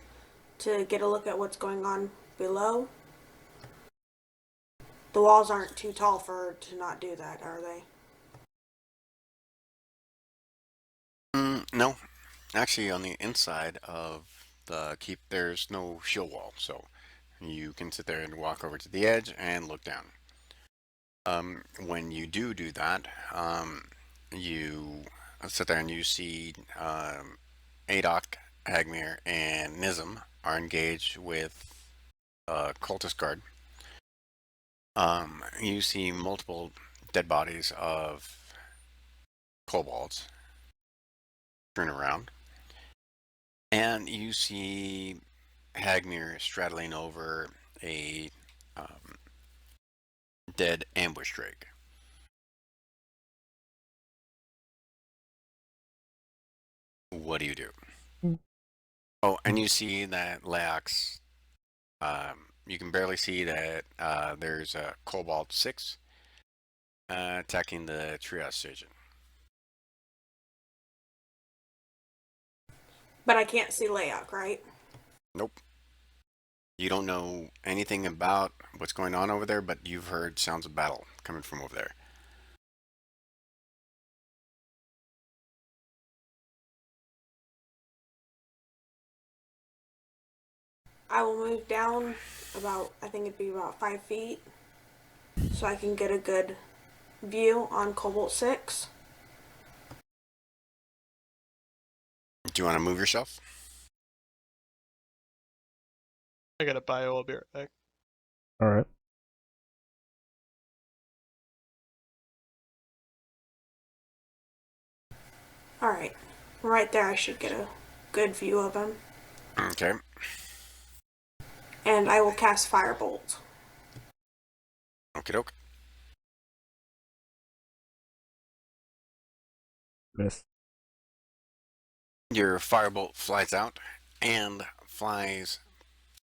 to get a look at what's going on below. The walls aren't too tall for her to not do that, are they? No, actually, on the inside of the keep, there's no shield wall, so you can sit there and walk over to the edge and look down. When you do that, you sit there and you see Adok, Hagmir, and Nizam are engaged with a cultist guard. You see multiple dead bodies of kobolds turn around, and you see Hagmir straddling over a um, dead ambush drake. What do you do? Hmm. Oh, and you see that Leox. You can barely see that there's a Cobalt 6 attacking the triage station. But I can't see Leok, right? Nope. You don't know anything about what's going on over there, but you've heard sounds of battle coming from over there. I will move down I think it'd be about 5 feet, so I can get a good view on Cobalt 6. Do you want to move yourself? I got a bio. I'll be right back. All right. Alright. Right there, I should get a good view of him. Okay. And I will cast Firebolt. Okie doke. Miss. Your firebolt flies out and flies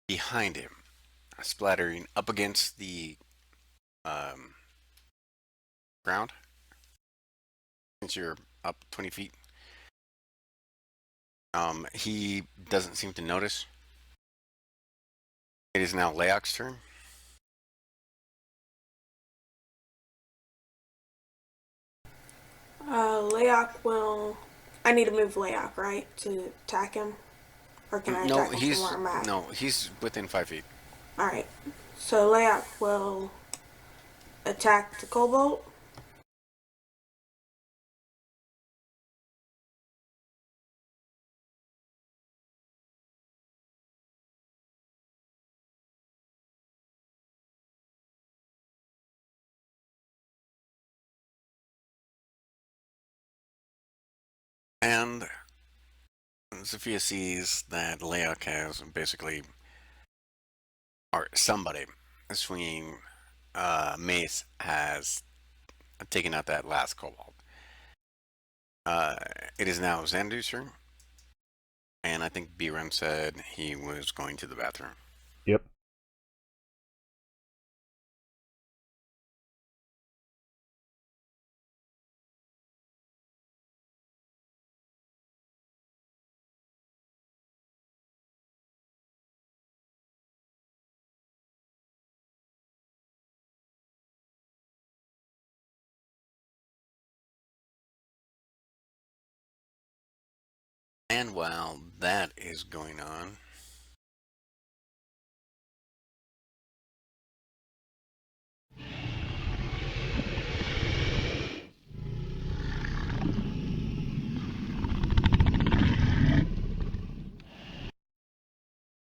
behind him, splattering up against the um, ground. Since you're up 20 feet, he doesn't seem to notice. It is now Leok's turn. Leok will. I need to move Leok, right? To attack him? Or can I No, attack him from where I'm at? he's within 5 feet. Alright. So Leok will attack the Cobalt. And Sophia sees that Leok has basically, or somebody swinging mace has taken out that last kobold. It is now Xandu's turn, and I think Biren said he was going to the bathroom. Yep. And while that is going on,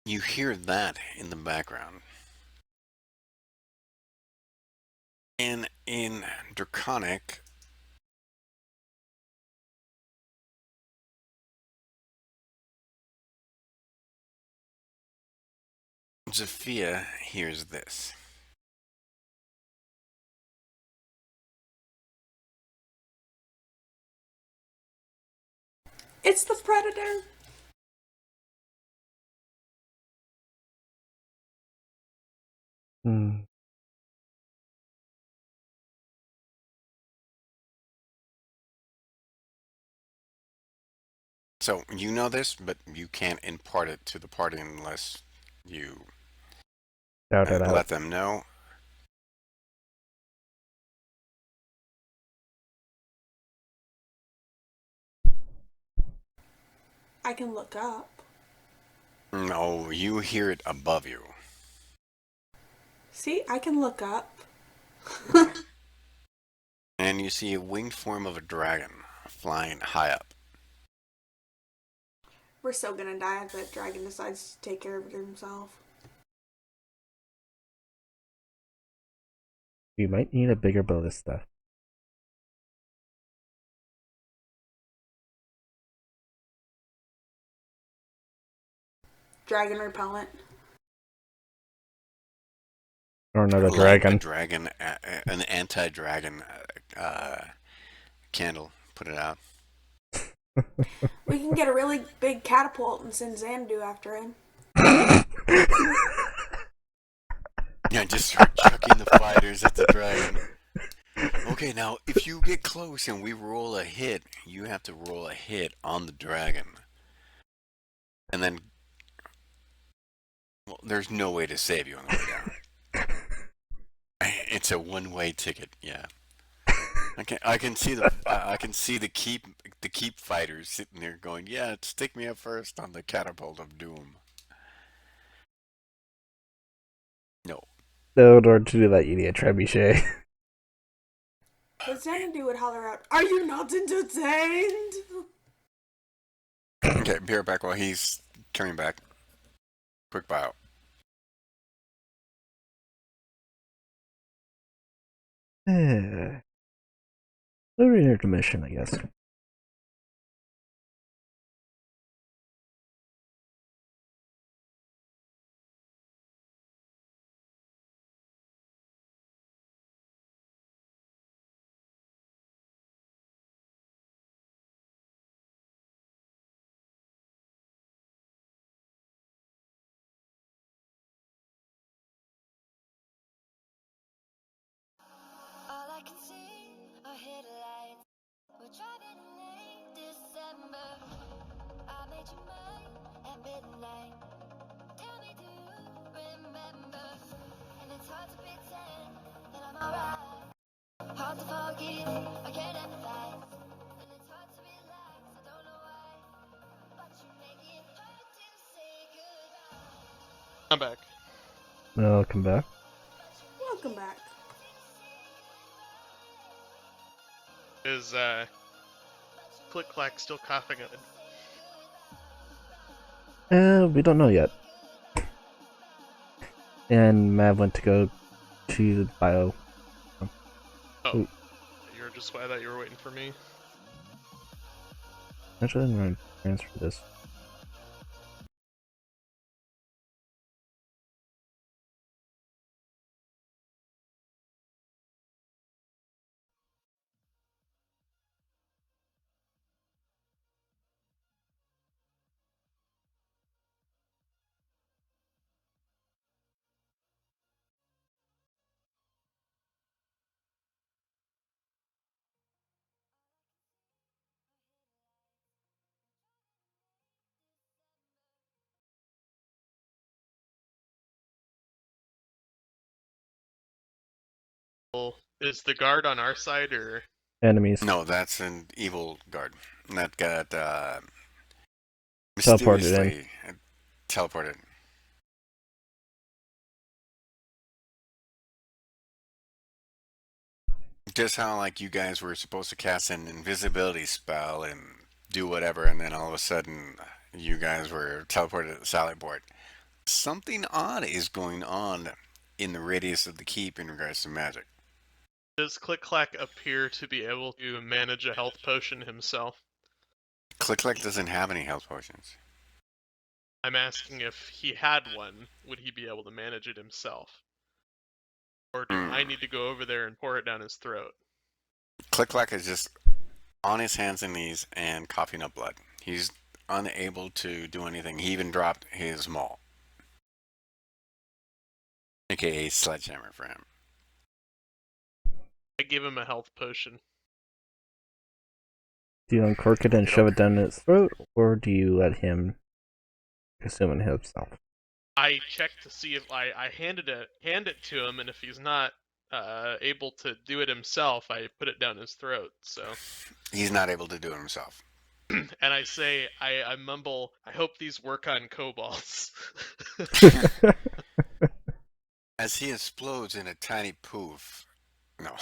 you hear that in the background. And in Draconic, Sophia hears this. It's the Predator! Hmm. So you know this, but you can't impart it to the party unless you Shout it out. let them know. I can look up. No, you hear it above you. See, I can look up. And you see a winged form of a dragon flying high up. We're still gonna die if that dragon decides to take care of it himself. We might need a bigger ballista. Dragon repellent. Or another Light dragon. a dragon, an anti-dragon candle. Put it out. We can get a really big catapult and send Xanadu after him. Yeah, just start chucking the fighters at the dragon. Okay, now if you get close and we roll a hit, you have to roll a hit on the dragon. And then, well, there's no way to save you on the way down. It's a one-way ticket. Yeah. I can see the keep fighters sitting there going, yeah, stick me up first on the catapult of doom. No. No, in order to do that, you need a trebuchet. But Xanadu would holler out, "Are you not entertained?" Okay, be right back while he's turning back. Quick bio. We're intermission, I guess. All I can see are headlights. We're driving in late December. I made you mine at midnight. Tell me, do you remember? And it's hard to pretend that I'm alright. Hard to forgive, I can't empathize. And it's hard to relax, I don't know why. But you make it hard to say goodbye. I'm back. Welcome back. Welcome back. Is Click Clack still coughing at it? We don't know yet. And Mav went to go to the bio. Oh, Ooh. you were just. I thought you were waiting for me. Actually, I'm going to transfer this. Well, is the guard on our side or? Enemies. No, that's an evil guard. That got Teleported in. mysteriously teleported. Just how like you guys were supposed to cast an invisibility spell and do whatever, and then all of a sudden you guys were teleported at the sally port. Something odd is going on in the radius of the keep in regards to magic. Does Click Clack appear to be able to manage a health potion himself? Click Click doesn't have any health potions. I'm asking if he had one, would he be able to manage it himself? Or do I need to go over there and pour it down his throat? Click Clack is just on his hands and knees and coughing up blood. He's unable to do anything. He even dropped his maul, aka sledgehammer for him. I give him a health potion. Do you uncork it and shove it down his throat, or do you let him consume it himself? I check to see if I hand it to him, and if he's not able to do it himself, I put it down his throat. So He's not able to do it himself. and I say, I mumble, I hope these work on kobolds. As he explodes in a tiny poof. No.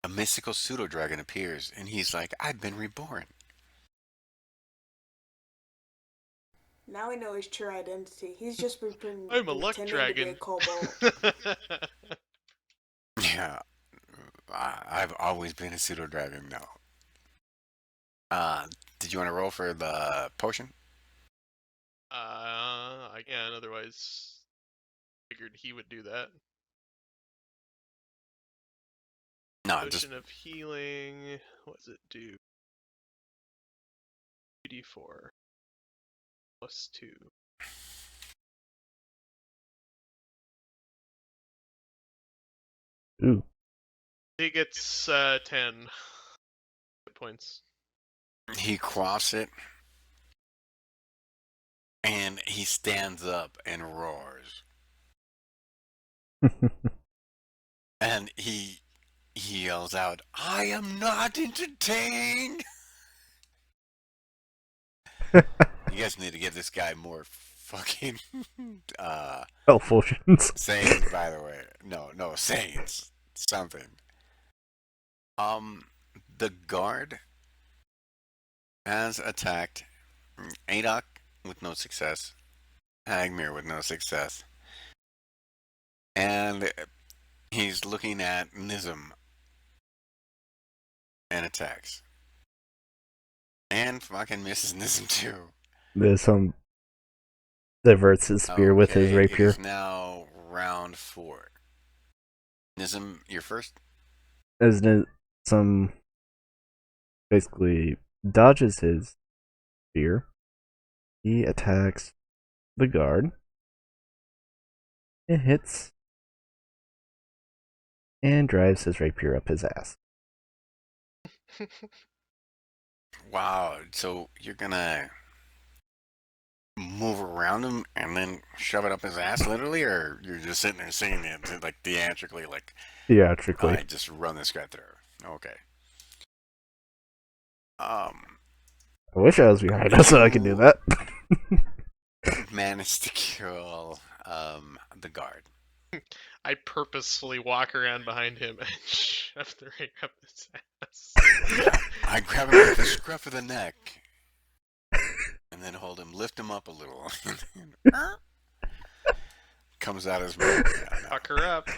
a mystical pseudo dragon appears, and he's like, "I've been reborn." Now we know his true identity. He's just been I'm a luck pretending to be a dragon. kobold. Yeah, I've always been a pseudo dragon now. Did you want to roll for the potion? I can, otherwise figured he would do that. No, just Potion of healing. What does it do? 2d4 plus 2. Ooh. He gets 10 hit points. he quaffs it, and he stands up and roars, and he yells out, "I am not entertained." You guys need to give this guy more fucking Health potions. sayings, by the way. No, sayings. Something. The guard has attacked Adok with no success, Hagmir with no success, and he's looking at Nizam and attacks. And fucking misses Nizam too. There's some diverts his spear with his Okay, rapier. it is now round 4. Nizam, you're first. As some basically dodges his spear, he attacks the guard. It hits and drives his rapier up his ass. Wow, so you're gonna move around him and then shove it up his ass, literally, or you're just sitting there saying it like theatrically, like Theatrically. I just run this guy through. Okay. I wish I was behind us so I could do that. Managed to kill the guard. I purposefully walk around behind him and shove the ring up his ass. I grab him with the scruff of the neck and then lift him up a little. Comes out his mouth. Yeah, no. Fuck her up.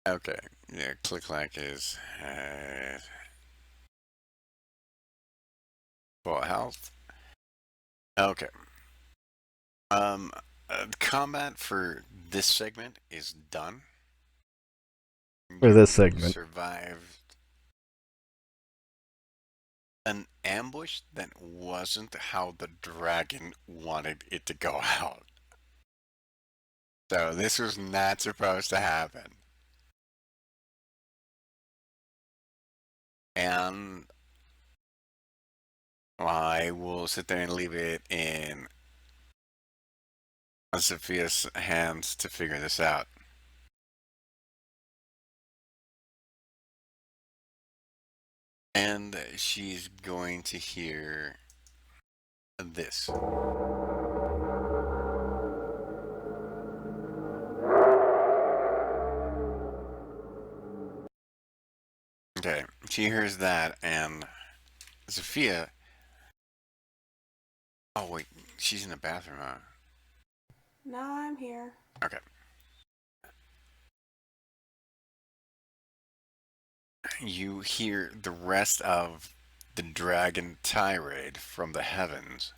Okay. Yeah, click like is full health. Okay. Combat for this segment is done. For this segment. Survived an ambush that wasn't how the dragon wanted it to go out. So this was not supposed to happen. And I will sit there and leave it in Sophia's hands to figure this out. And she's going to hear this. Okay, she hears that, and Sophia. Oh, wait, she's in the bathroom, huh? No, I'm here. Okay. You hear the rest of the dragon tirade from the heavens.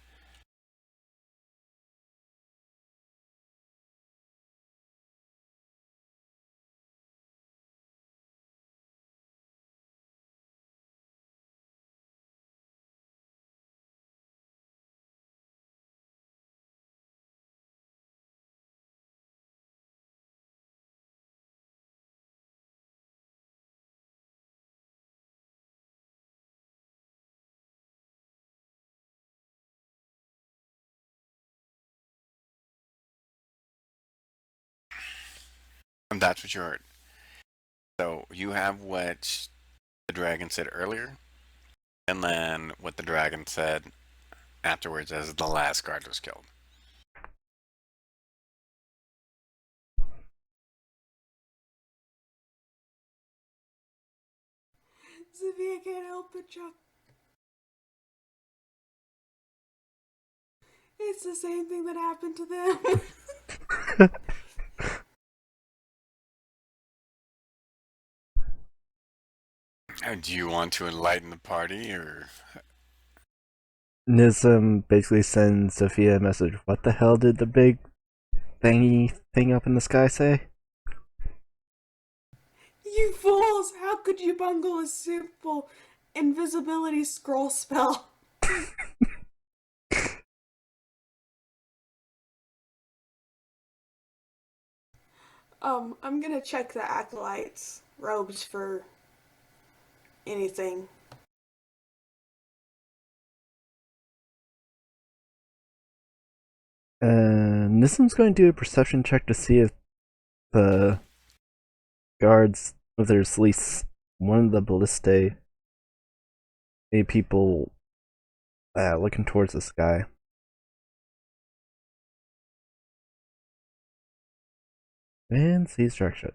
And that's what you heard. So you have what the dragon said earlier, and then what the dragon said afterwards as the last guard was killed. Sophia can't help but chuckle. It's the same thing that happened to them. Do you want to enlighten the party, or Nism basically sends Sophia a message. What the hell did the big thingy thing up in the sky say? You fools! How could you bungle a simple invisibility scroll spell? I'm gonna check the acolytes' robes for anything. Nism's going to do a perception check to see if the guards, if there's at least one of the Balistai, any people looking towards the sky. And sees direction.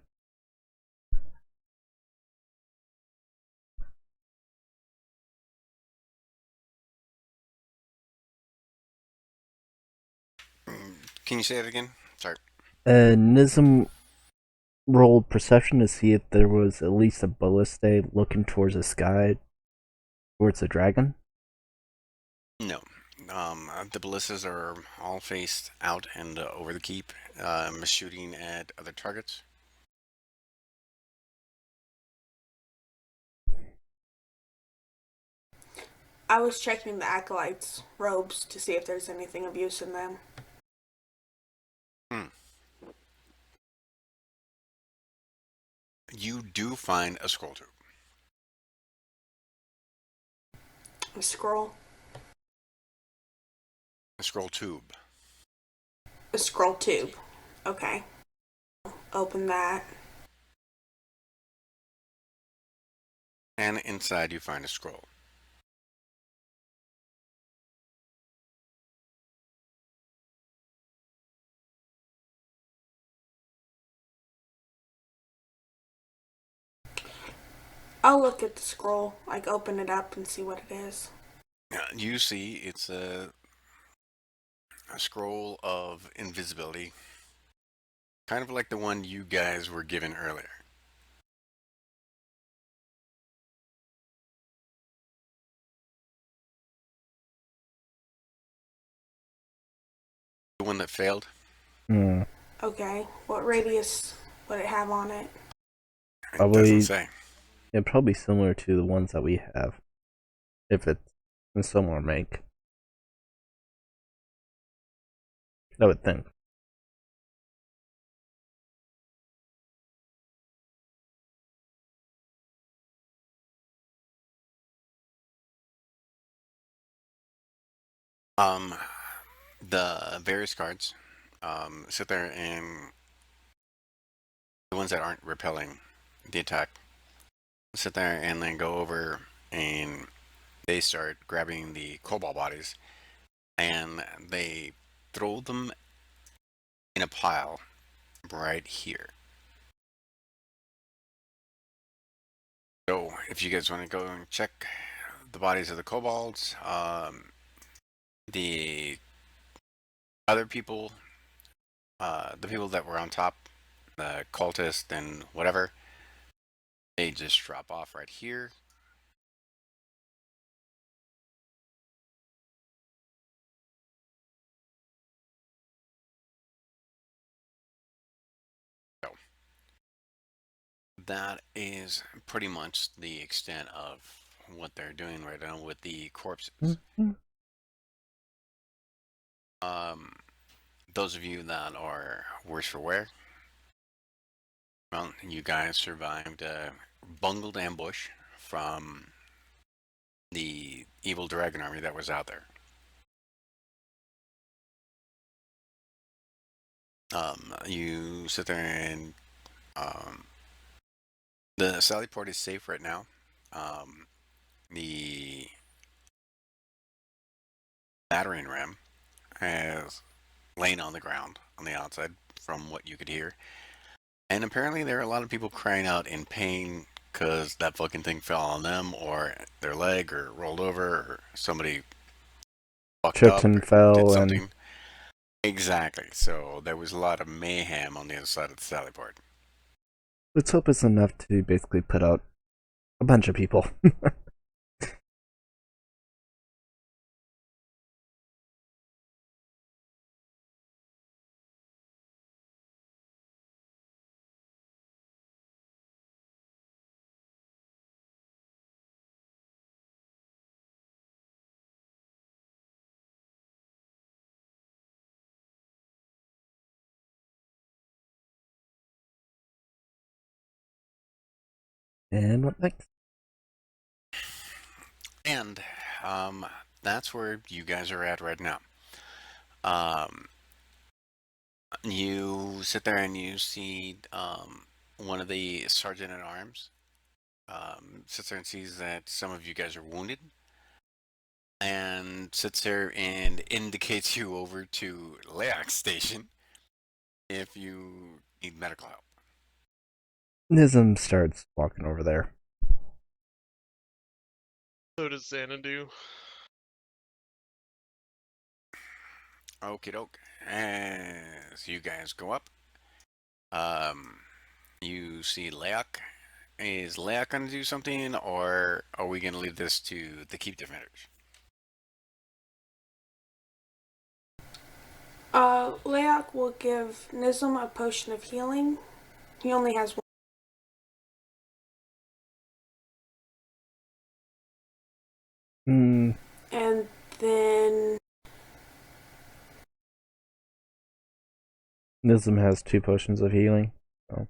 can you say it again? Sorry. Nism rolled perception to see if there was at least a Balistai looking towards the sky, towards the dragon. No. The ballistas are all faced out and over the keep, shooting at other targets. I was checking the acolytes' robes to see if there's anything of use in them. You do find a scroll tube. A scroll? A scroll tube. A scroll tube. Okay. Open that. And inside you find a scroll. I'll look at the scroll, like open it up and see what it is. You see it's a scroll of invisibility, kind of like the one you guys were given earlier. The one that failed. Okay, what radius would it have on it? It Probably- doesn't say. Yeah, probably similar to the ones that we have, if it's a similar make. I would think. The various cards sit there, and the ones that aren't repelling the attack sit there and then go over, and they start grabbing the cobalt bodies and they throw them in a pile right here. So if you guys want to go and check the bodies of the kobolds, the other people, the people that were on top, the cultist and whatever, they just drop off right here. So that is pretty much the extent of what they're doing right now with the corpses. Those of you that are worse for wear, well, you guys survived a bungled ambush from the evil dragon army that was out there. You sit there and the Sally port is safe right now. The battering ram has lain on the ground on the outside from what you could hear. And apparently there are a lot of people crying out in pain, because that fucking thing fell on them or their leg or rolled over or somebody fucked Tripped up and or did fell, and something. Exactly. So there was a lot of mayhem on the other side of the sally port. let's hope it's enough to basically put out a bunch of people. And what next? And um, that's where you guys are at right now. Um, you sit there and you see one of the sergeant at arms sits there and sees that some of you guys are wounded and sits there and indicates you over to Leak's station if you need medical help. Nism starts walking over there. So does Xanadu. Okie doke. As you guys go up, um, you see Leak. Is Leak going to do something, or are we going to leave this to the keep defenders? Leok will give Nizam a potion of healing. He only has one. Hmm. And then Nism has 2 potions of healing. So.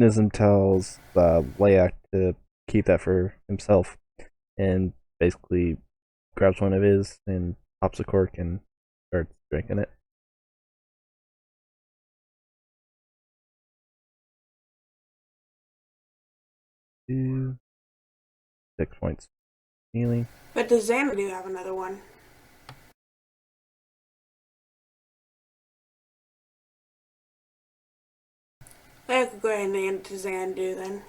Nism tells Layak to keep that for himself, and basically grabs one of his and pops a cork and starts drinking it. Two, 6 points healing. but does Xanadu have another one? Leok will go ahead and hand it to Xanadu then.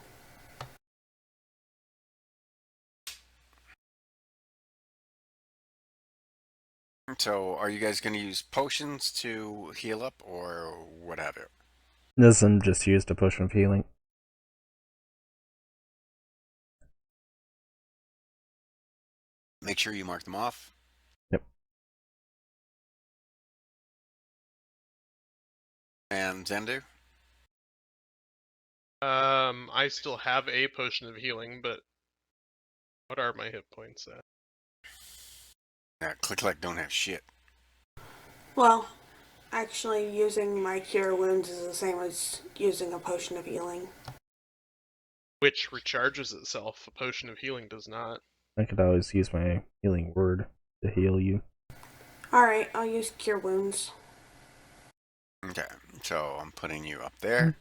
So, are you guys going to use potions to heal up, or what have you? Nism just used a potion of healing. Make sure you mark them off. Yep. And Zendu? I still have a potion of healing, but what are my hit points at? Yeah, Click don't have shit. Well, actually, using my cure wounds is the same as using a potion of healing. Which recharges itself. A potion of healing does not. I could always use my healing word to heal you. Alright, I'll use cure wounds. Okay, so I'm putting you up there.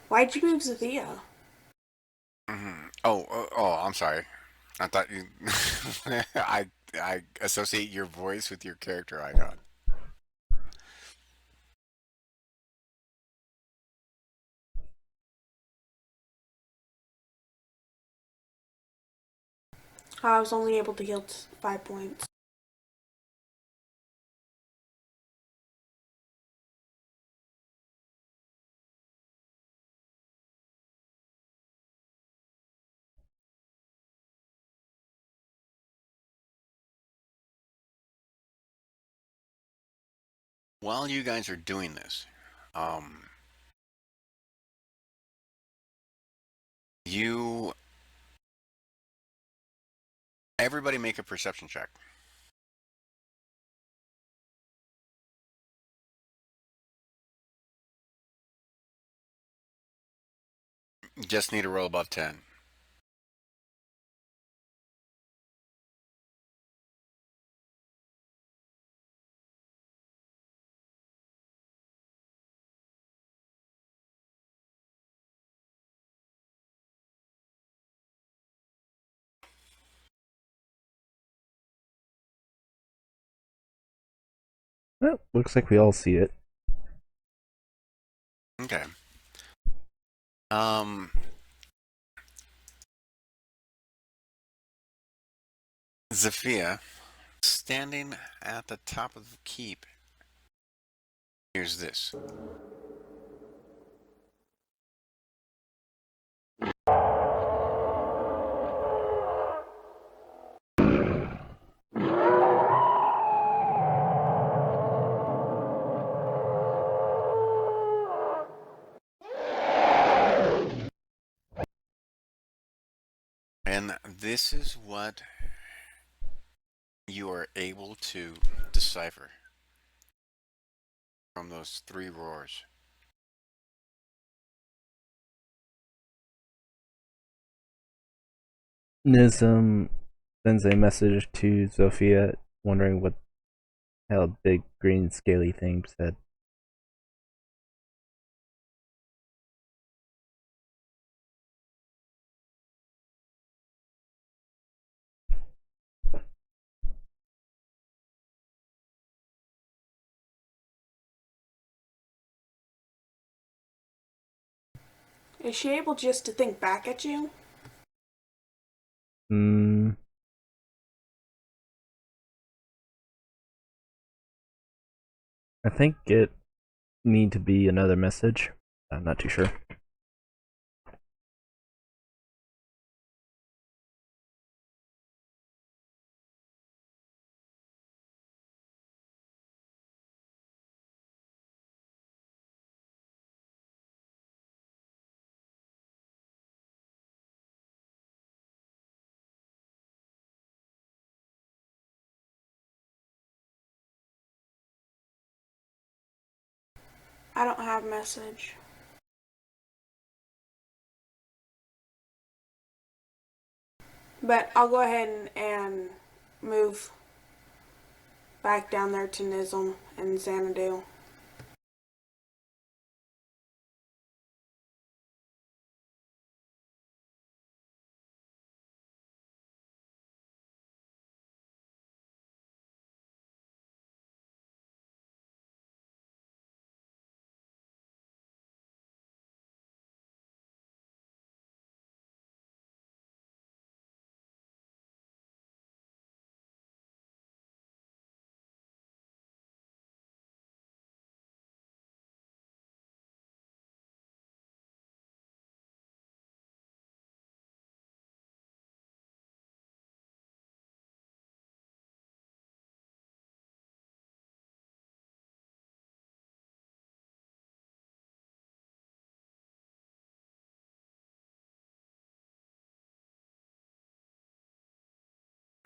Why'd you move Zevia? Oh, I'm sorry. I thought you. I associate your voice with your character icon. I was only able to heal 5 points. While you guys are doing this, um, you everybody make a perception check. You just need to roll above 10. Well, looks like we all see it. Okay. Um, Zafia, standing at the top of the keep. Here's this. And this is what you are able to decipher from those three roars. Nism sends a message to Zofia, wondering what how big green scaly thing said. Is she able just to think back at you? Hmm. I think it need to be another message. I'm not too sure. I don't have a message. But I'll go ahead and move back down there to Nizam and Xanadu.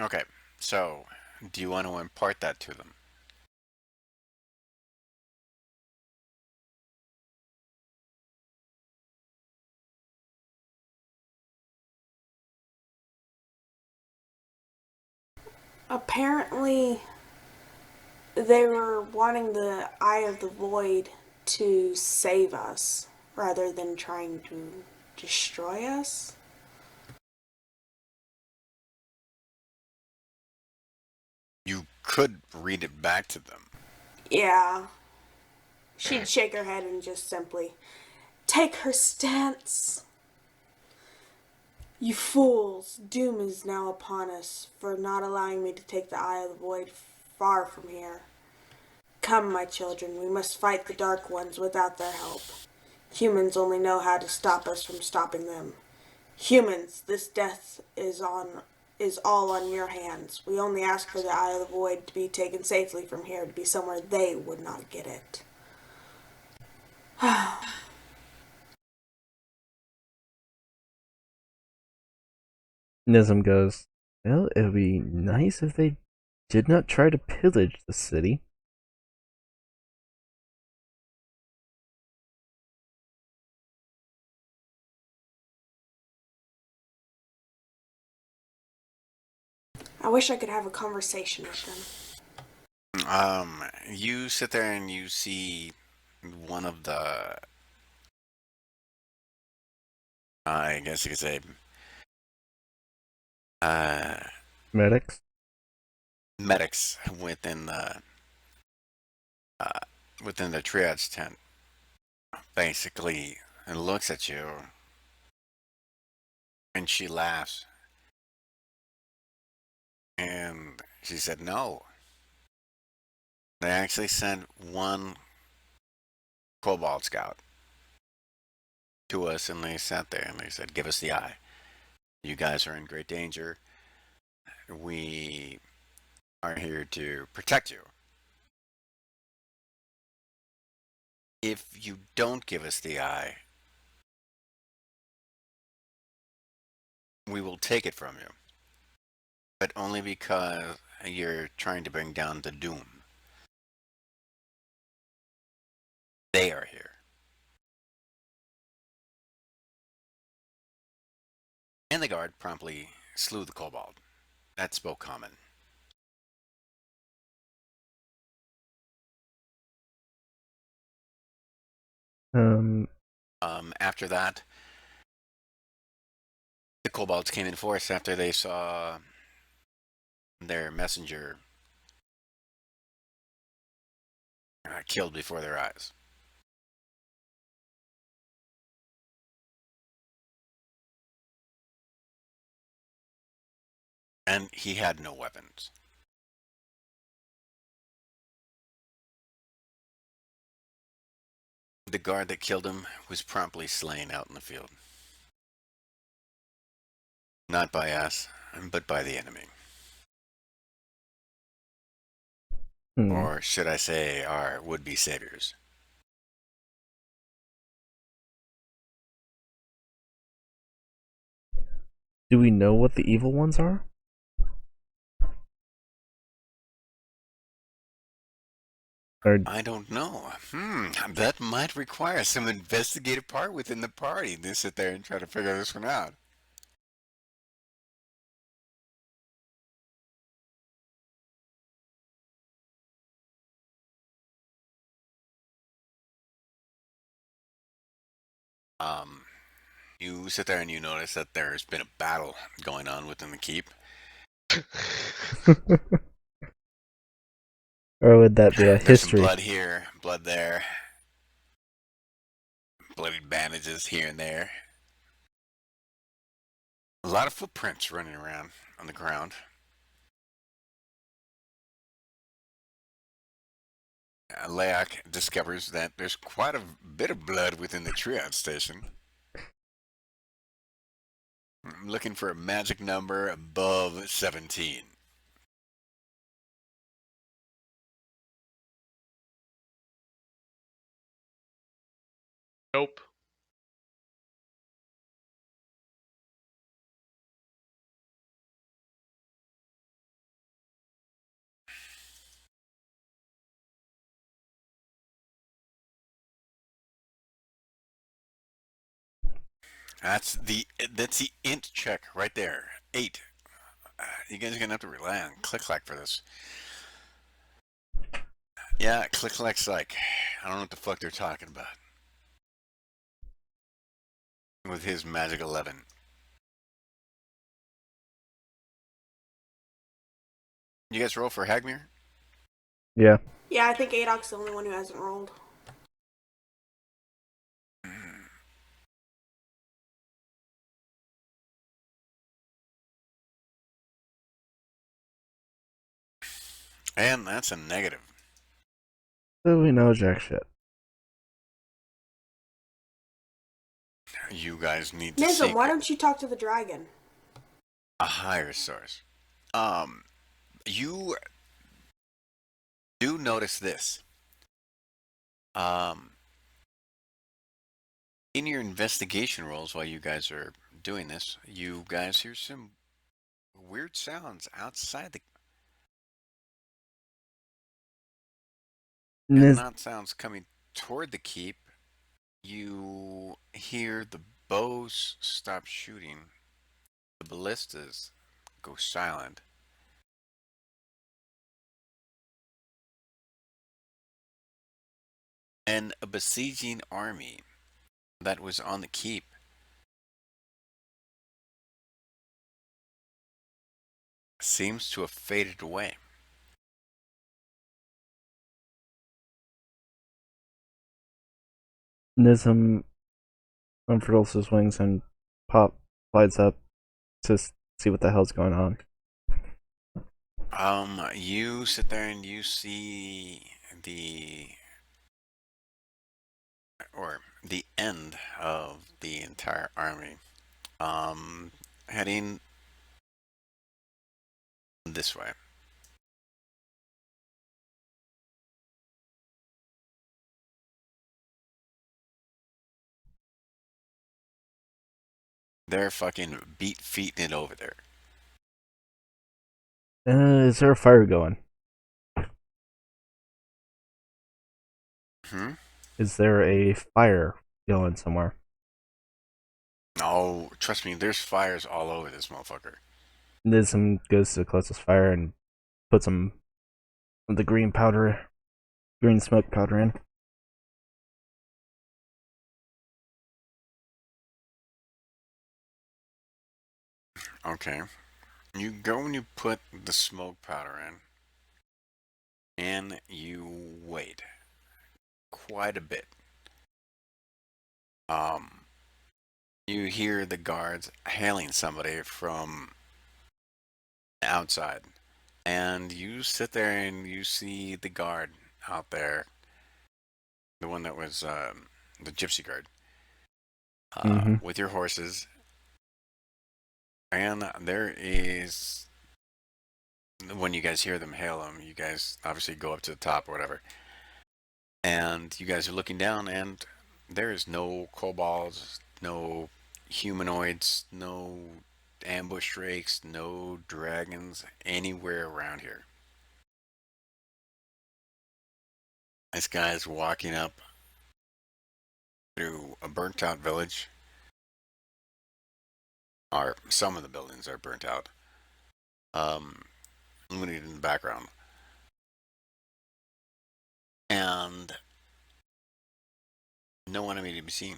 Okay, so do you want to impart that to them? Apparently, they were wanting the Eye of the Void to save us rather than trying to destroy us. You could read it back to them. Yeah. She'd shake her head and just simply take her stance. You fools, doom is now upon us for not allowing me to take the Eye of the Void far from here. Come, my children, we must fight the Dark Ones without their help. Humans only know how to stop us from stopping them. Humans, this death is all on your hands. We only ask for the Eye of the Void to be taken safely from here to be somewhere they would not get it. Nism goes, well, it would be nice if they did not try to pillage the city. I wish I could have a conversation with them. You sit there and you see one of the, I guess you could say, uh, Medics? medics within uh, within the triad's tent, basically, and looks at you, and she laughs, and she said, "No, they actually sent one Cobalt Scout to us, and they sat there and they said, 'Give us the eye. You guys are in great danger. We are here to protect you. If you don't give us the eye, we will take it from you, but only because you're trying to bring down the doom. They are here.'" And the guard promptly slew the kobold that spoke common. Um, After that, the kobolds came in force after they saw their messenger killed before their eyes. And he had no weapons. The guard that killed him was promptly slain out in the field. Not by us, but by the enemy. hmm. Or should I say, our would-be saviors. Do we know what the evil ones are? Or I don't know. That might require some investigative part within the party to sit there and try to figure this one out. Um, you sit there and you notice that there's been a battle going on within the keep. or would that be a There's some history? blood here, blood there, bloody bandages here and there. A lot of footprints running around on the ground. Leak discovers that there's quite a bit of blood within the triage station. I'm looking for a magic number above 17. Nope. That's the int check right there. 8. You guys are gonna have to rely on Click-Clack for this. Yeah, Click-Clack's like, I don't know what the fuck they're talking about with his magic 11. You guys roll for Hagmir? Yeah. Yeah, I think Adok's the only one who hasn't rolled. And that's a negative. So we know jack shit. You guys need to Nism, seek why don't you talk to the dragon? a higher source. You do notice this. In your investigation rolls while you guys are doing this, you guys hear some weird sounds outside the and Nis- not sounds coming toward the keep. You hear the bows stop shooting, the ballistas go silent. And a besieging army that was on the keep seems to have faded away. Nism unfurls his wings and pop flies up to see what the hell's going on. You sit there and you see the the end of the entire army. Um, Heading this way. They're fucking beat feeting it over there. Is there a fire going? Hmm? Is there a fire going somewhere? No, trust me, there's fires all over this motherfucker. Nism goes to the closest fire and puts some of the green smoke powder in. Okay. You go and you put the smoke powder in, and you wait quite a bit. Um, you hear the guards hailing somebody from outside, and you sit there and you see the guard out there, the one that was the gypsy guard, Mm-hmm. with your horses, and there is when you guys hear them hail them, you guys obviously go up to the top or whatever, and you guys are looking down, and there is no kobolds, no humanoids, no ambush drakes, no dragons anywhere around here. This guy's walking up through a burnt out village, or some of the buildings are burnt out, illuminated in the background, and no enemy to be seen.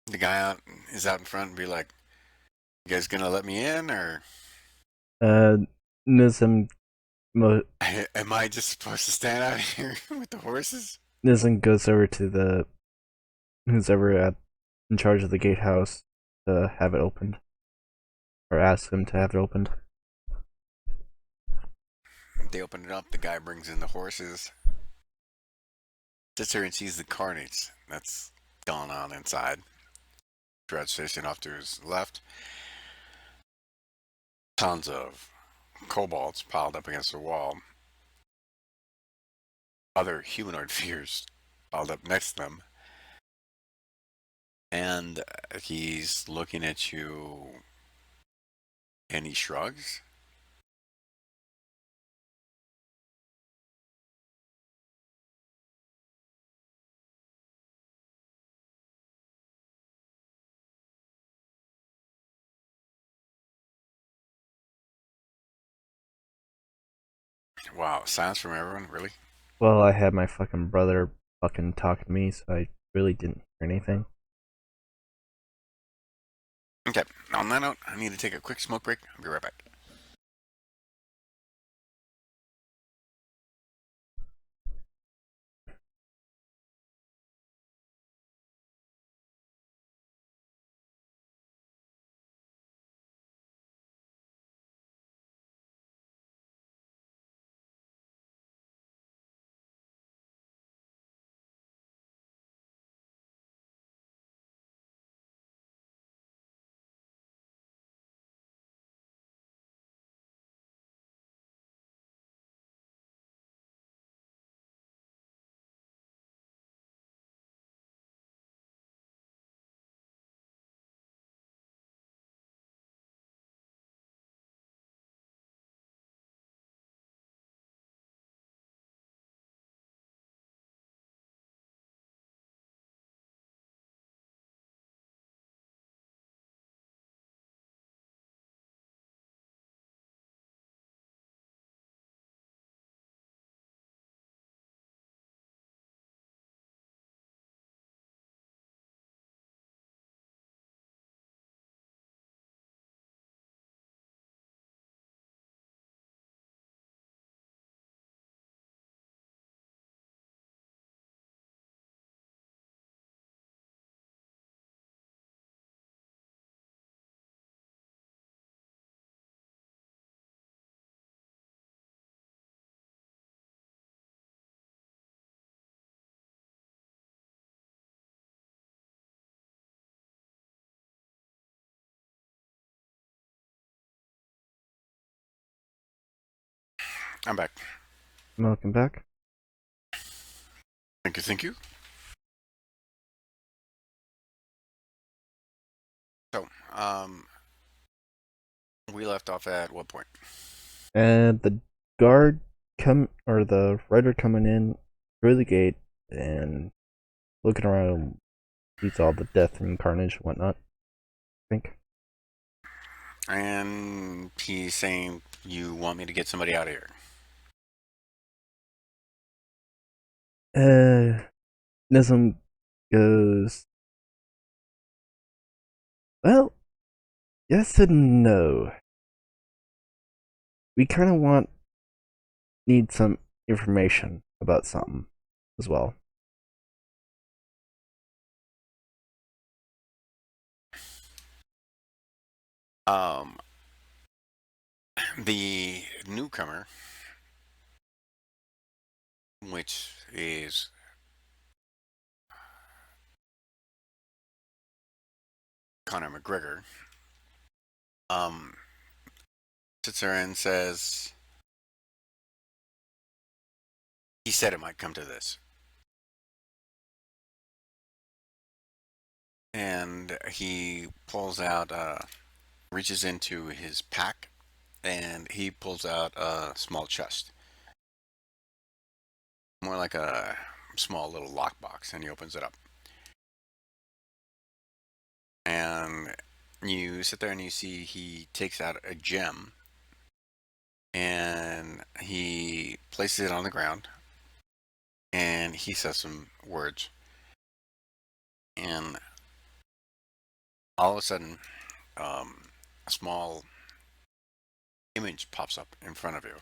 The guy out is out in front and be like, "You guys gonna let me in, or Uh, Nism, am I just supposed to stand out here with the horses?" Nism goes over to the who's ever in charge of the gatehouse to have it opened, or asks him to have it opened. They open it up. The guy brings in the horses, sits there and sees the carnage that's gone on inside. Dredge facing off to his left. Tons of kobolds piled up against the wall. Other humanoid figures piled up next to them. And he's looking at you and he shrugs. Wow, silence from everyone, really? Well, I had my fucking brother fucking talk to me, so I really didn't hear anything. Okay, on that note, I need to take a quick smoke break. I'll be right back. I'm back. Welcome back. Thank you, thank you. So, we left off at what point? And the guard the rider coming in through the gate and looking around, sees all the death and carnage and whatnot. I think. And he's saying, you want me to get somebody out of here. Nism goes, well, yes and no. We kind of need some information about something as well. Um, the newcomer, which is Conor McGregor, sits there and says, he said it might come to this. And he pulls out, reaches into his pack, and he pulls out a small chest. More like a small little lockbox, and he opens it up. And you sit there and you see he takes out a gem, and he places it on the ground, and he says some words. And all of a sudden, a small image pops up in front of you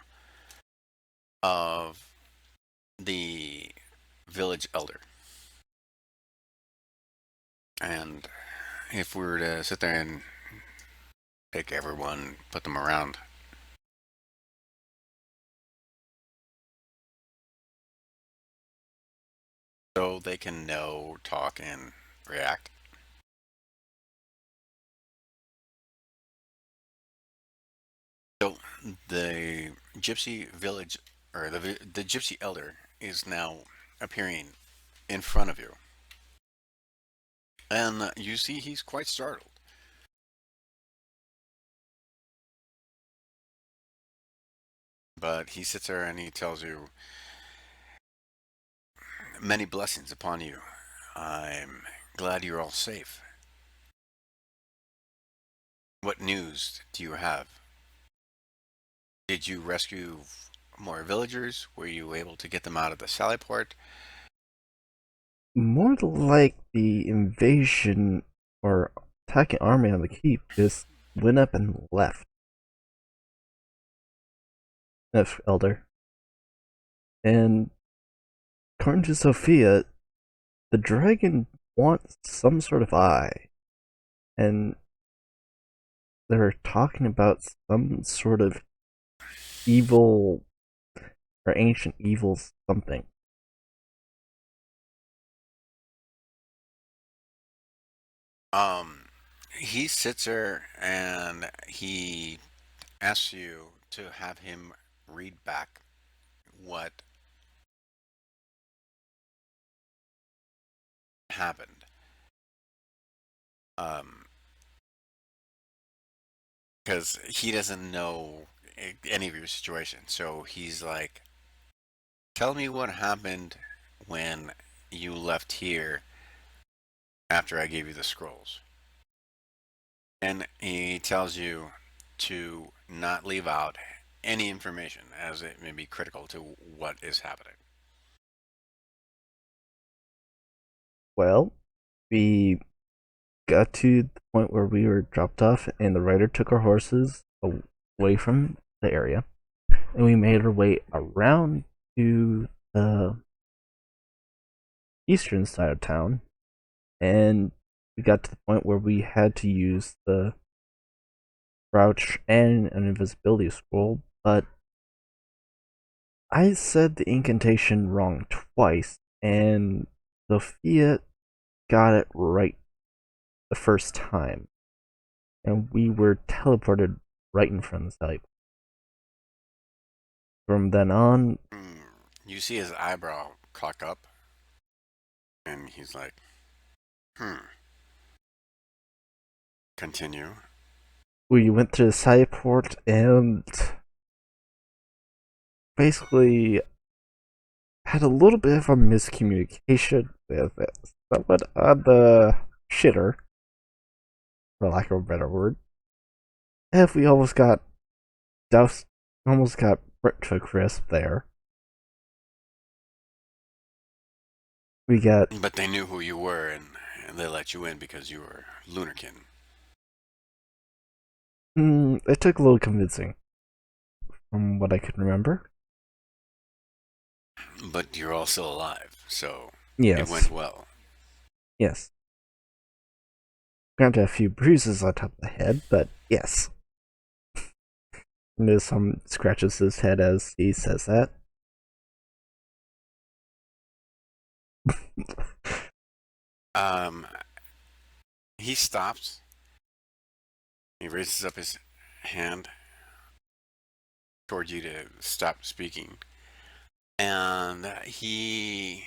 of the village elder. And if we were to sit there and pick everyone, put them around, so they can know, talk, and react. So the gypsy village, or the gypsy elder, is now appearing in front of you, and you see he's quite startled. But he sits there and he tells you, "Many blessings upon you. I'm glad you're all safe. What news do you have? Did you rescue more villagers? Were you able to get them out of the sally port?" More like the invasion or attacking army on the keep just went up and left. F Elder. And according to Sophia, the dragon wants some sort of eye. And they're talking about some sort of evil or ancient evil something. He sits there and he asks you to have him read back what happened. Um, because he doesn't know any of your situation. So he's like, tell me what happened when you left here after I gave you the scrolls. And he tells you to not leave out any information as it may be critical to what is happening. Well, we got to the point where we were dropped off, and the rider took our horses away from the area, and we made our way around to the eastern side of town, and we got to the point where we had to use the crouch and an invisibility scroll, but I said the incantation wrong twice, and Sophia got it right the first time, and we were teleported right in front of the site. From then on, You see his eyebrow cock up, and he's like, Continue. we went to the side port and basically had a little bit of a miscommunication with someone on the shitter, for lack of a better word. And we almost got doused, almost got burnt to a crisp there. We got But they knew who you were, and they let you in because you were Lunarkin. it took a little convincing, from what I can remember. But you're all still alive, so it Yes, went well. yes. Granted, a few bruises on top of the head, but yes. And some scratches his head as he says that. Um, he stops. He raises up his hand toward you to stop speaking, and he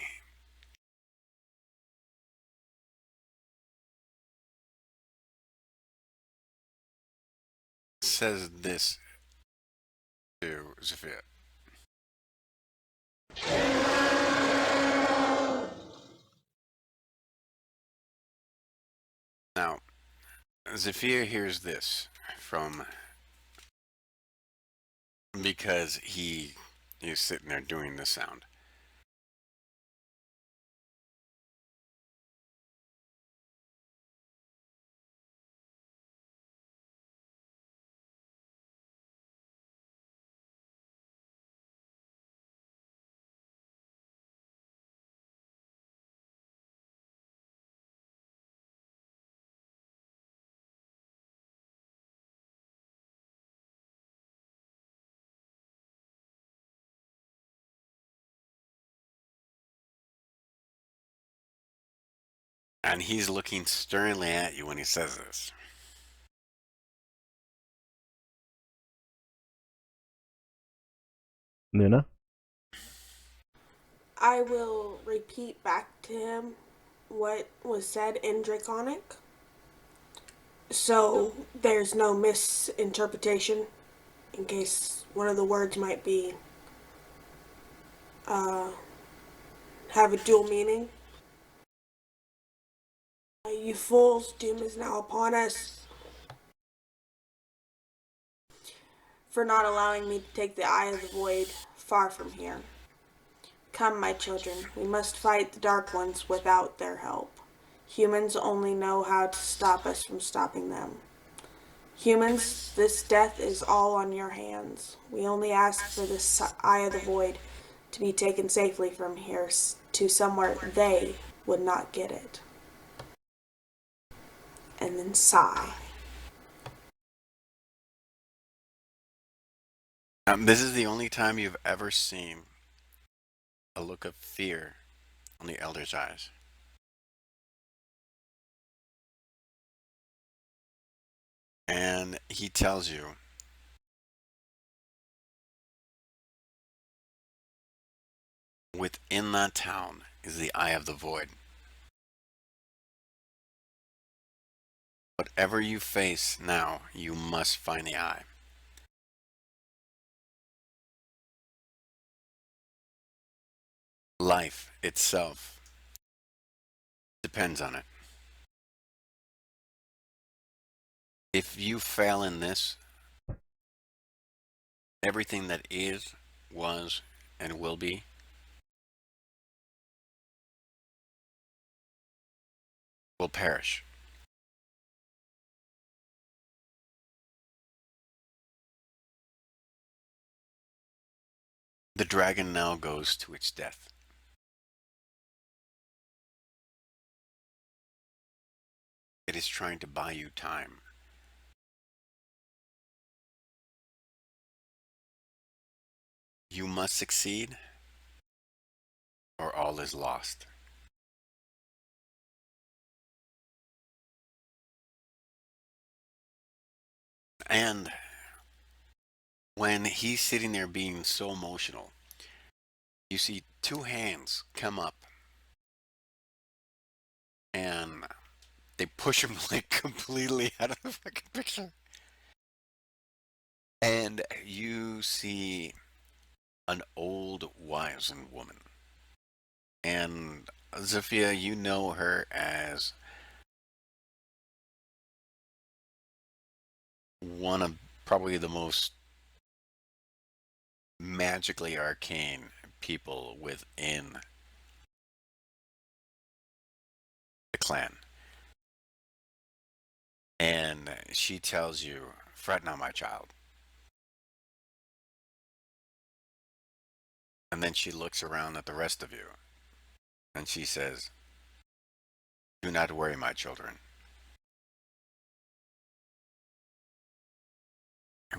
says this to Zafir. Now, Zafir hears this from because he is sitting there doing the sound. And he's looking sternly at you when he says this. Luna? I will repeat back to him what was said in Draconic, so there's no misinterpretation in case one of the words might be have a dual meaning. You fools, doom is now upon us for not allowing me to take the Eye of the Void far from here. Come, my children, we must fight the Dark Ones without their help. Humans only know how to stop us from stopping them. Humans, this death is all on your hands. We only ask for this Eye of the Void to be taken safely from here to somewhere they would not get it. And then sigh. This is the only time you've ever seen a look of fear on the elder's eyes. And he tells you, within that town is the Eye of the Void. Whatever you face now, you must find the Eye. Life itself depends on it. If you fail in this, everything that is, was, and will be will perish. The dragon now goes to its death. It is trying to buy you time. You must succeed, or all is lost. And When he's sitting there being so emotional, you see two hands come up and they push him like completely out of the fucking picture. And you see an old wizened woman. And Zafia, you know her as one of probably the most magically arcane people within the clan. And she tells you, "Fret not, my child." And then she looks around at the rest of you and she says, "Do not worry, my children.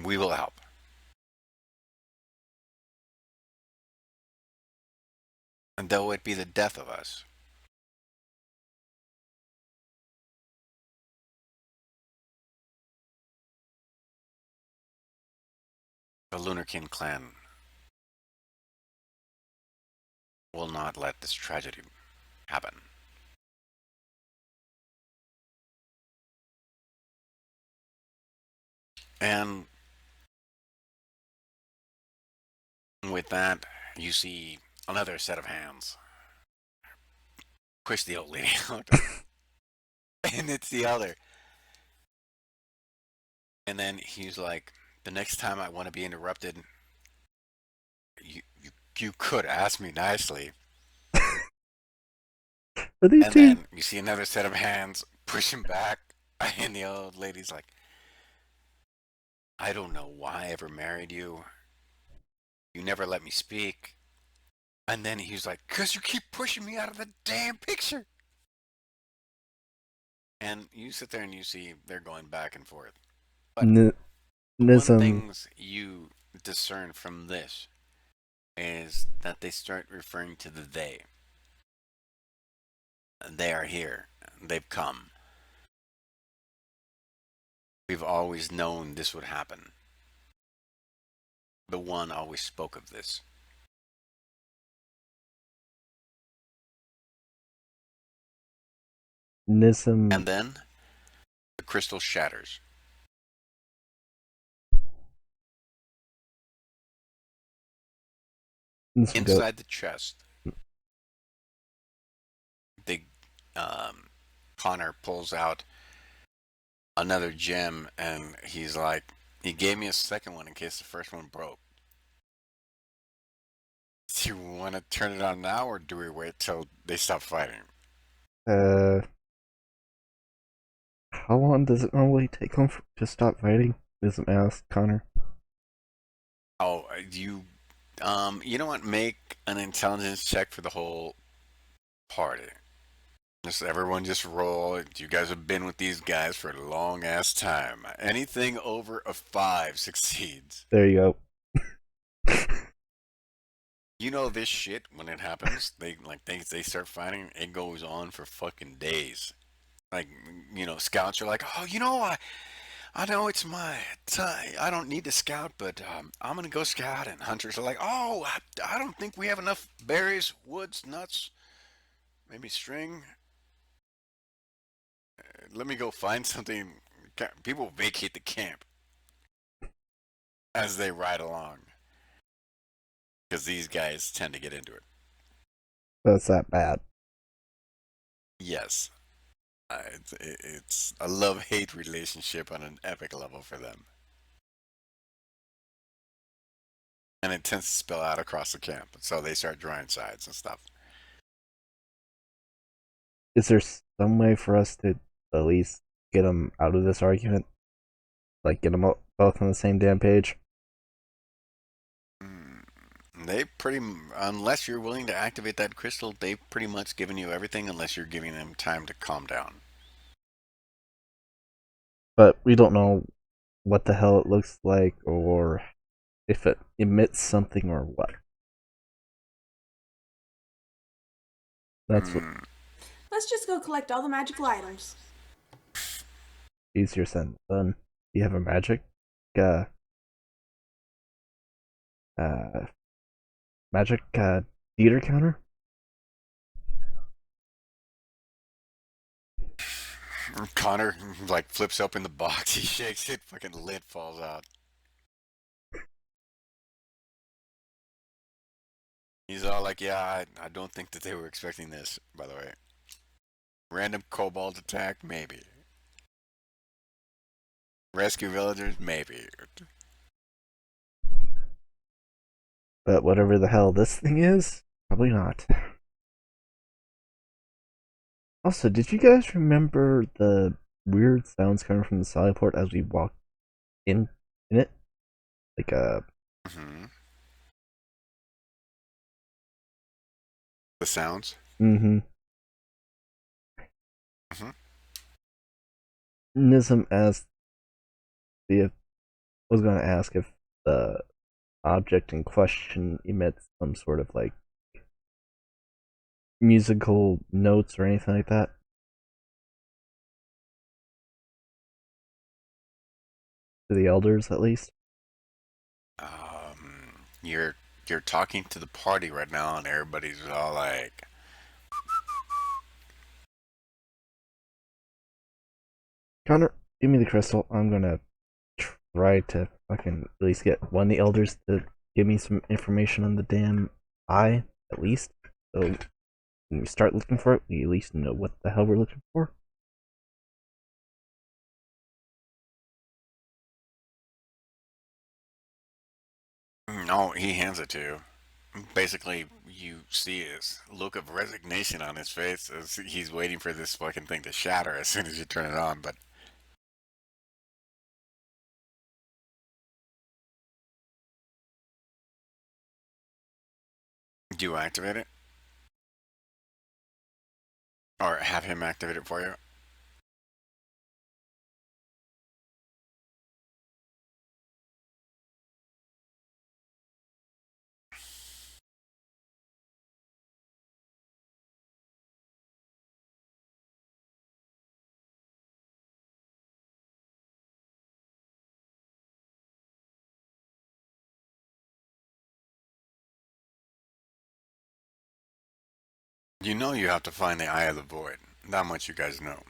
We will help." And though it be the death of us, the Lunar King clan will not let this tragedy happen. And with that, you see another set of hands push the old lady out, and it's the other. And then he's like, "The next time I want to be interrupted, you could ask me nicely." Are these And two? then you see another set of hands push him back, and the old lady's like, "I don't know why I ever married you. You never let me speak." And then he's like, "'Cause you keep pushing me out of the damn picture." And you sit there and you see they're going back and forth. But N- one Nism. things you discern from this is that they start referring to the they. They are here. They've come. We've always known this would happen. The one always spoke of this. Nism. And then the crystal shatters. Nism go. Inside the chest, the Connor pulls out another gem and he's like, "He gave me a second one in case the first one broke. Do you want to turn it on now or do we wait till they stop fighting?" How long does it normally take them to stop fighting? Nism asked Connor. Oh, you know what? Make an intelligence check for the whole party. Just everyone just roll. You guys have been with these guys for a long ass time. Anything over a 5 succeeds. There you go. You know this shit when it happens. They start fighting. It goes on for fucking days. Like scouts are like, "Oh, I know it's my time. I don't need to scout, but I'm gonna go scout." And hunters are like, "Oh, I don't think we have enough berries, woods, nuts, maybe string. Let me go find something." People vacate the camp as they ride along because these guys tend to get into it. That's that bad. Yes, it's a love-hate relationship on an epic level for them, and it tends to spill out across the camp. So they start drawing sides and stuff. Is there some way for us to at least get them out of this argument? Like, get them both on the same damn page? Mm, They pretty, unless you're willing to activate that crystal, they've pretty much given you everything unless you're giving them time to calm down. But we don't know what the hell it looks like or if it emits something or what. That's what Mm, Let's just go collect all the magical items. easier said than done. Do you have a magic magic theater counter. Connor like flips open the box, he shakes it, fucking lid falls out. He's all like, "Yeah, I don't think that they were expecting this." By the way, random kobold attack, maybe. Rescue villagers, maybe. But whatever the hell this thing is, probably not. Also, did you guys remember the weird sounds coming from the sally port as we walked in it? Like Mm-hmm. The sounds. mm-hmm. Mm-hmm. Nism asked the was gonna ask if the object in question emits some sort of like musical notes or anything like that. To the elders at least. You're talking to the party right now, and everybody's all like, Connor, give me the crystal. I'm gonna try to fucking at least get one of the elders to give me some information on the damn eye, at least. So when we start looking for it, we at least know what the hell we're looking for. "No," he hands it to you. Basically, you see his look of resignation on his face as he's waiting for this fucking thing to shatter as soon as you turn it on. But do you activate it, or have him activate it for you? You know you have to find the Eye of the Void. That much you guys know.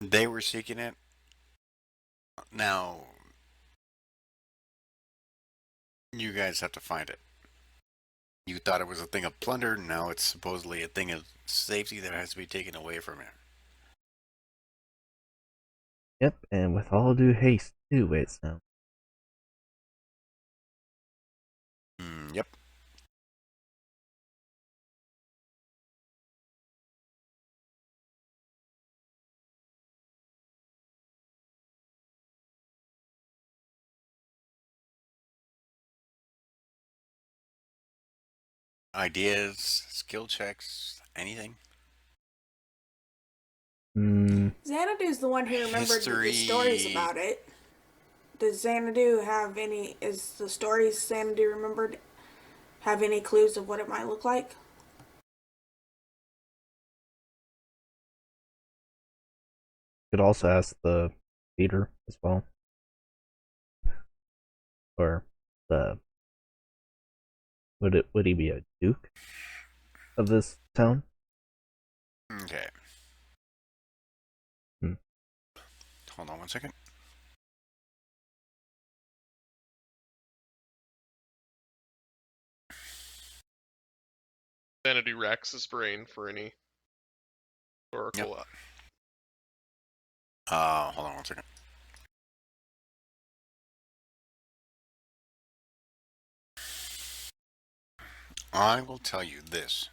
They were seeking it. Now you guys have to find it. You thought it was a thing of plunder. Now it's supposedly a thing of safety that has to be taken away from it. Yep, and with all due haste too, it sounds. Yep. Ideas, skill checks, anything. Xanadu's the one who remembered the stories History. about it. Does Xanadu have any? Is the stories Xanadu remembered have any clues of what it might look like? Could also ask the leader as well, or the would he be a duke of this town? Okay. Hmm. Hold on one second. Sanity racks his brain for any Yep. historical. Hold on one second. I will tell you this.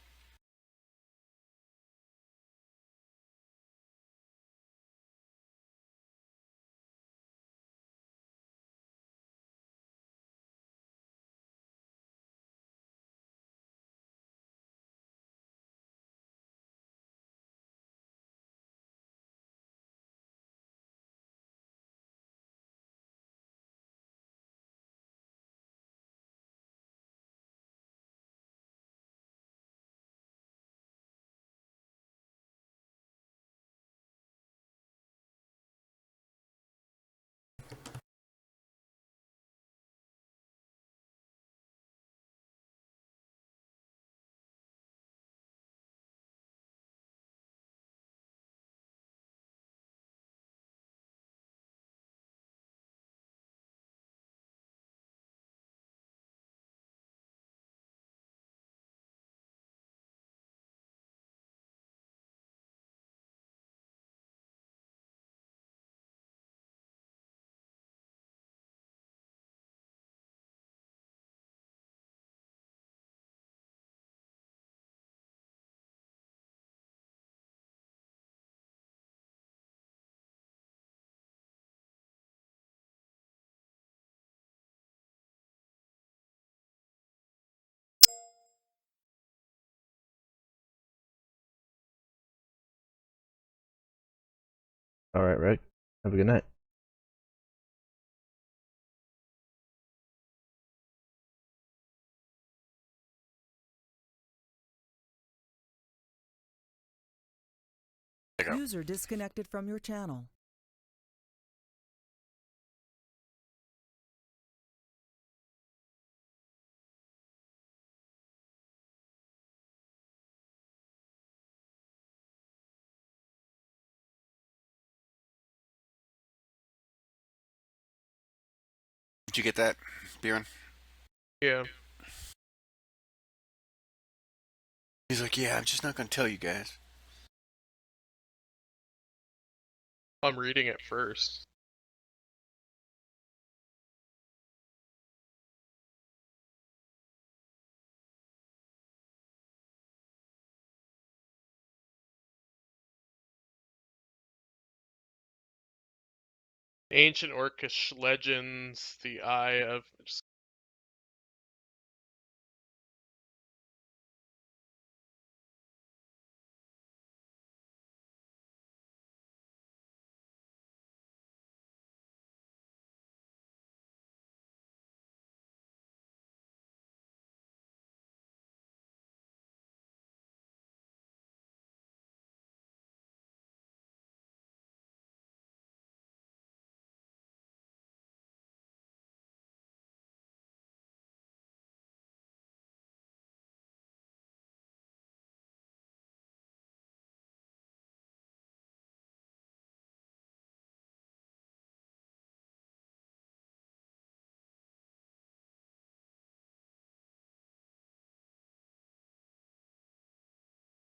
All right, Rick. Have a good night. There you go. User disconnected from your channel. Did you get that, Bjorn? Yeah. He's like, yeah, I'm just not gonna tell you guys. I'm reading it first. Ancient Orcish legends, the Eye of.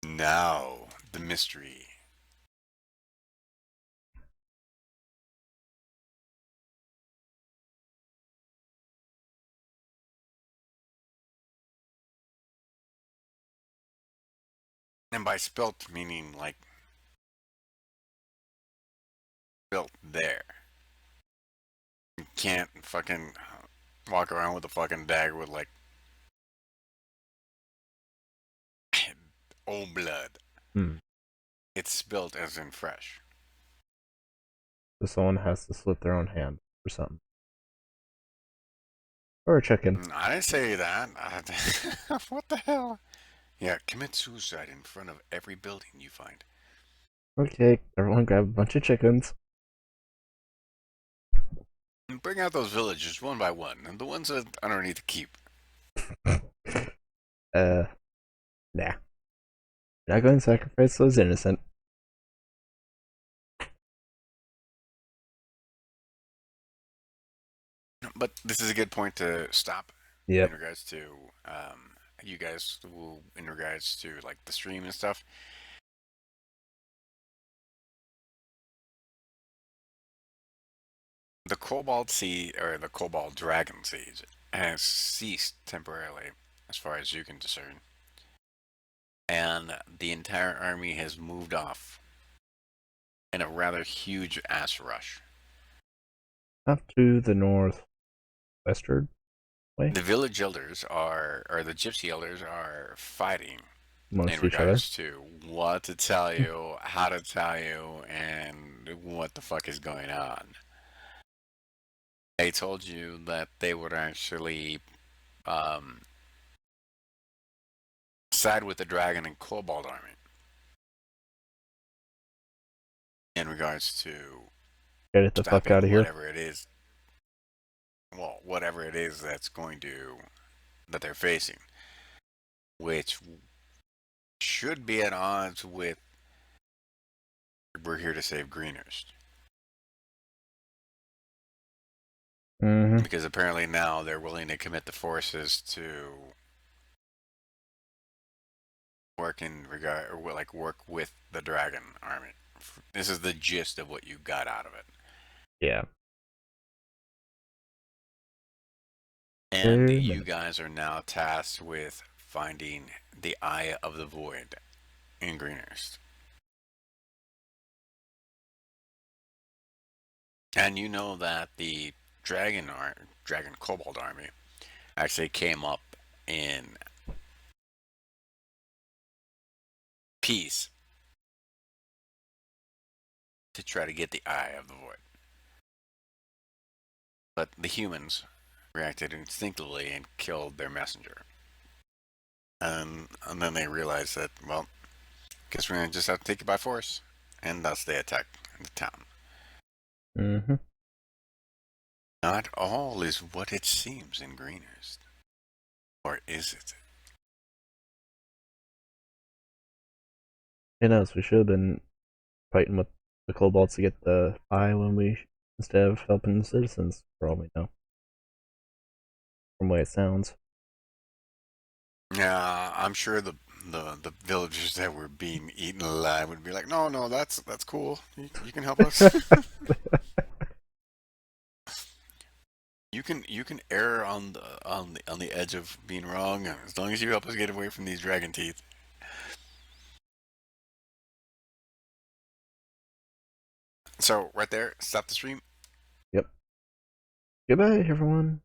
Now, the mystery. And by spelt, meaning like built there. You can't fucking walk around with a fucking dagger with like old blood. Hmm. It's built as in fresh. So someone has to slit their own hand or something. Or a chicken. I didn't say that. What the hell? Yeah, commit suicide in front of every building you find. Okay, everyone grab a bunch of chickens. And bring out those villagers one by one, and the ones that underneath the keep. Nah. Not going to sacrifice those innocent. But this is a good point to stop Yep. in regards to you guys, in regards to like the stream and stuff. The Cobalt Sea, or the Cobalt Dragon Siege, has ceased temporarily, as far as you can discern. And the entire army has moved off in a rather huge ass rush. Off to the northwestward way. The village elders are, or the gypsy elders are fighting Amongst in each other. regards to what to tell you, how to tell you, and what the fuck is going on. They told you that they would actually side with the dragon and kobold army in regards to Get it the fuck out stopping of here. whatever it is. Well, whatever it is that's going to that they're facing, which should be at odds with we're here to save Greenest. Mm-hmm. Because apparently now they're willing to commit the forces to work in regard, or like work with the dragon army. This is the gist of what you got out of it. Yeah. And Fair you minute. guys are now tasked with finding the Eye of the Void in Greenest. And you know that the dragon kobold army actually came up in peace to try to get the eye of the void. But the humans reacted instinctively and killed their messenger. And then they realized that, well, guess we're going to just have to take it by force. And thus they attacked the town. Mm-hmm. Not all is what it seems in Greenest. Or is it? Who knows? We should have been fighting with the kobolds to get the eye when we instead of helping the citizens. For all we know, from the way it sounds. Yeah, I'm sure the villagers that were being eaten alive would be like, no, that's cool. You can help us. You can err on the edge of being wrong as long as you help us get away from these dragon teeth. So right there, stop the stream. Yep. Goodbye, everyone.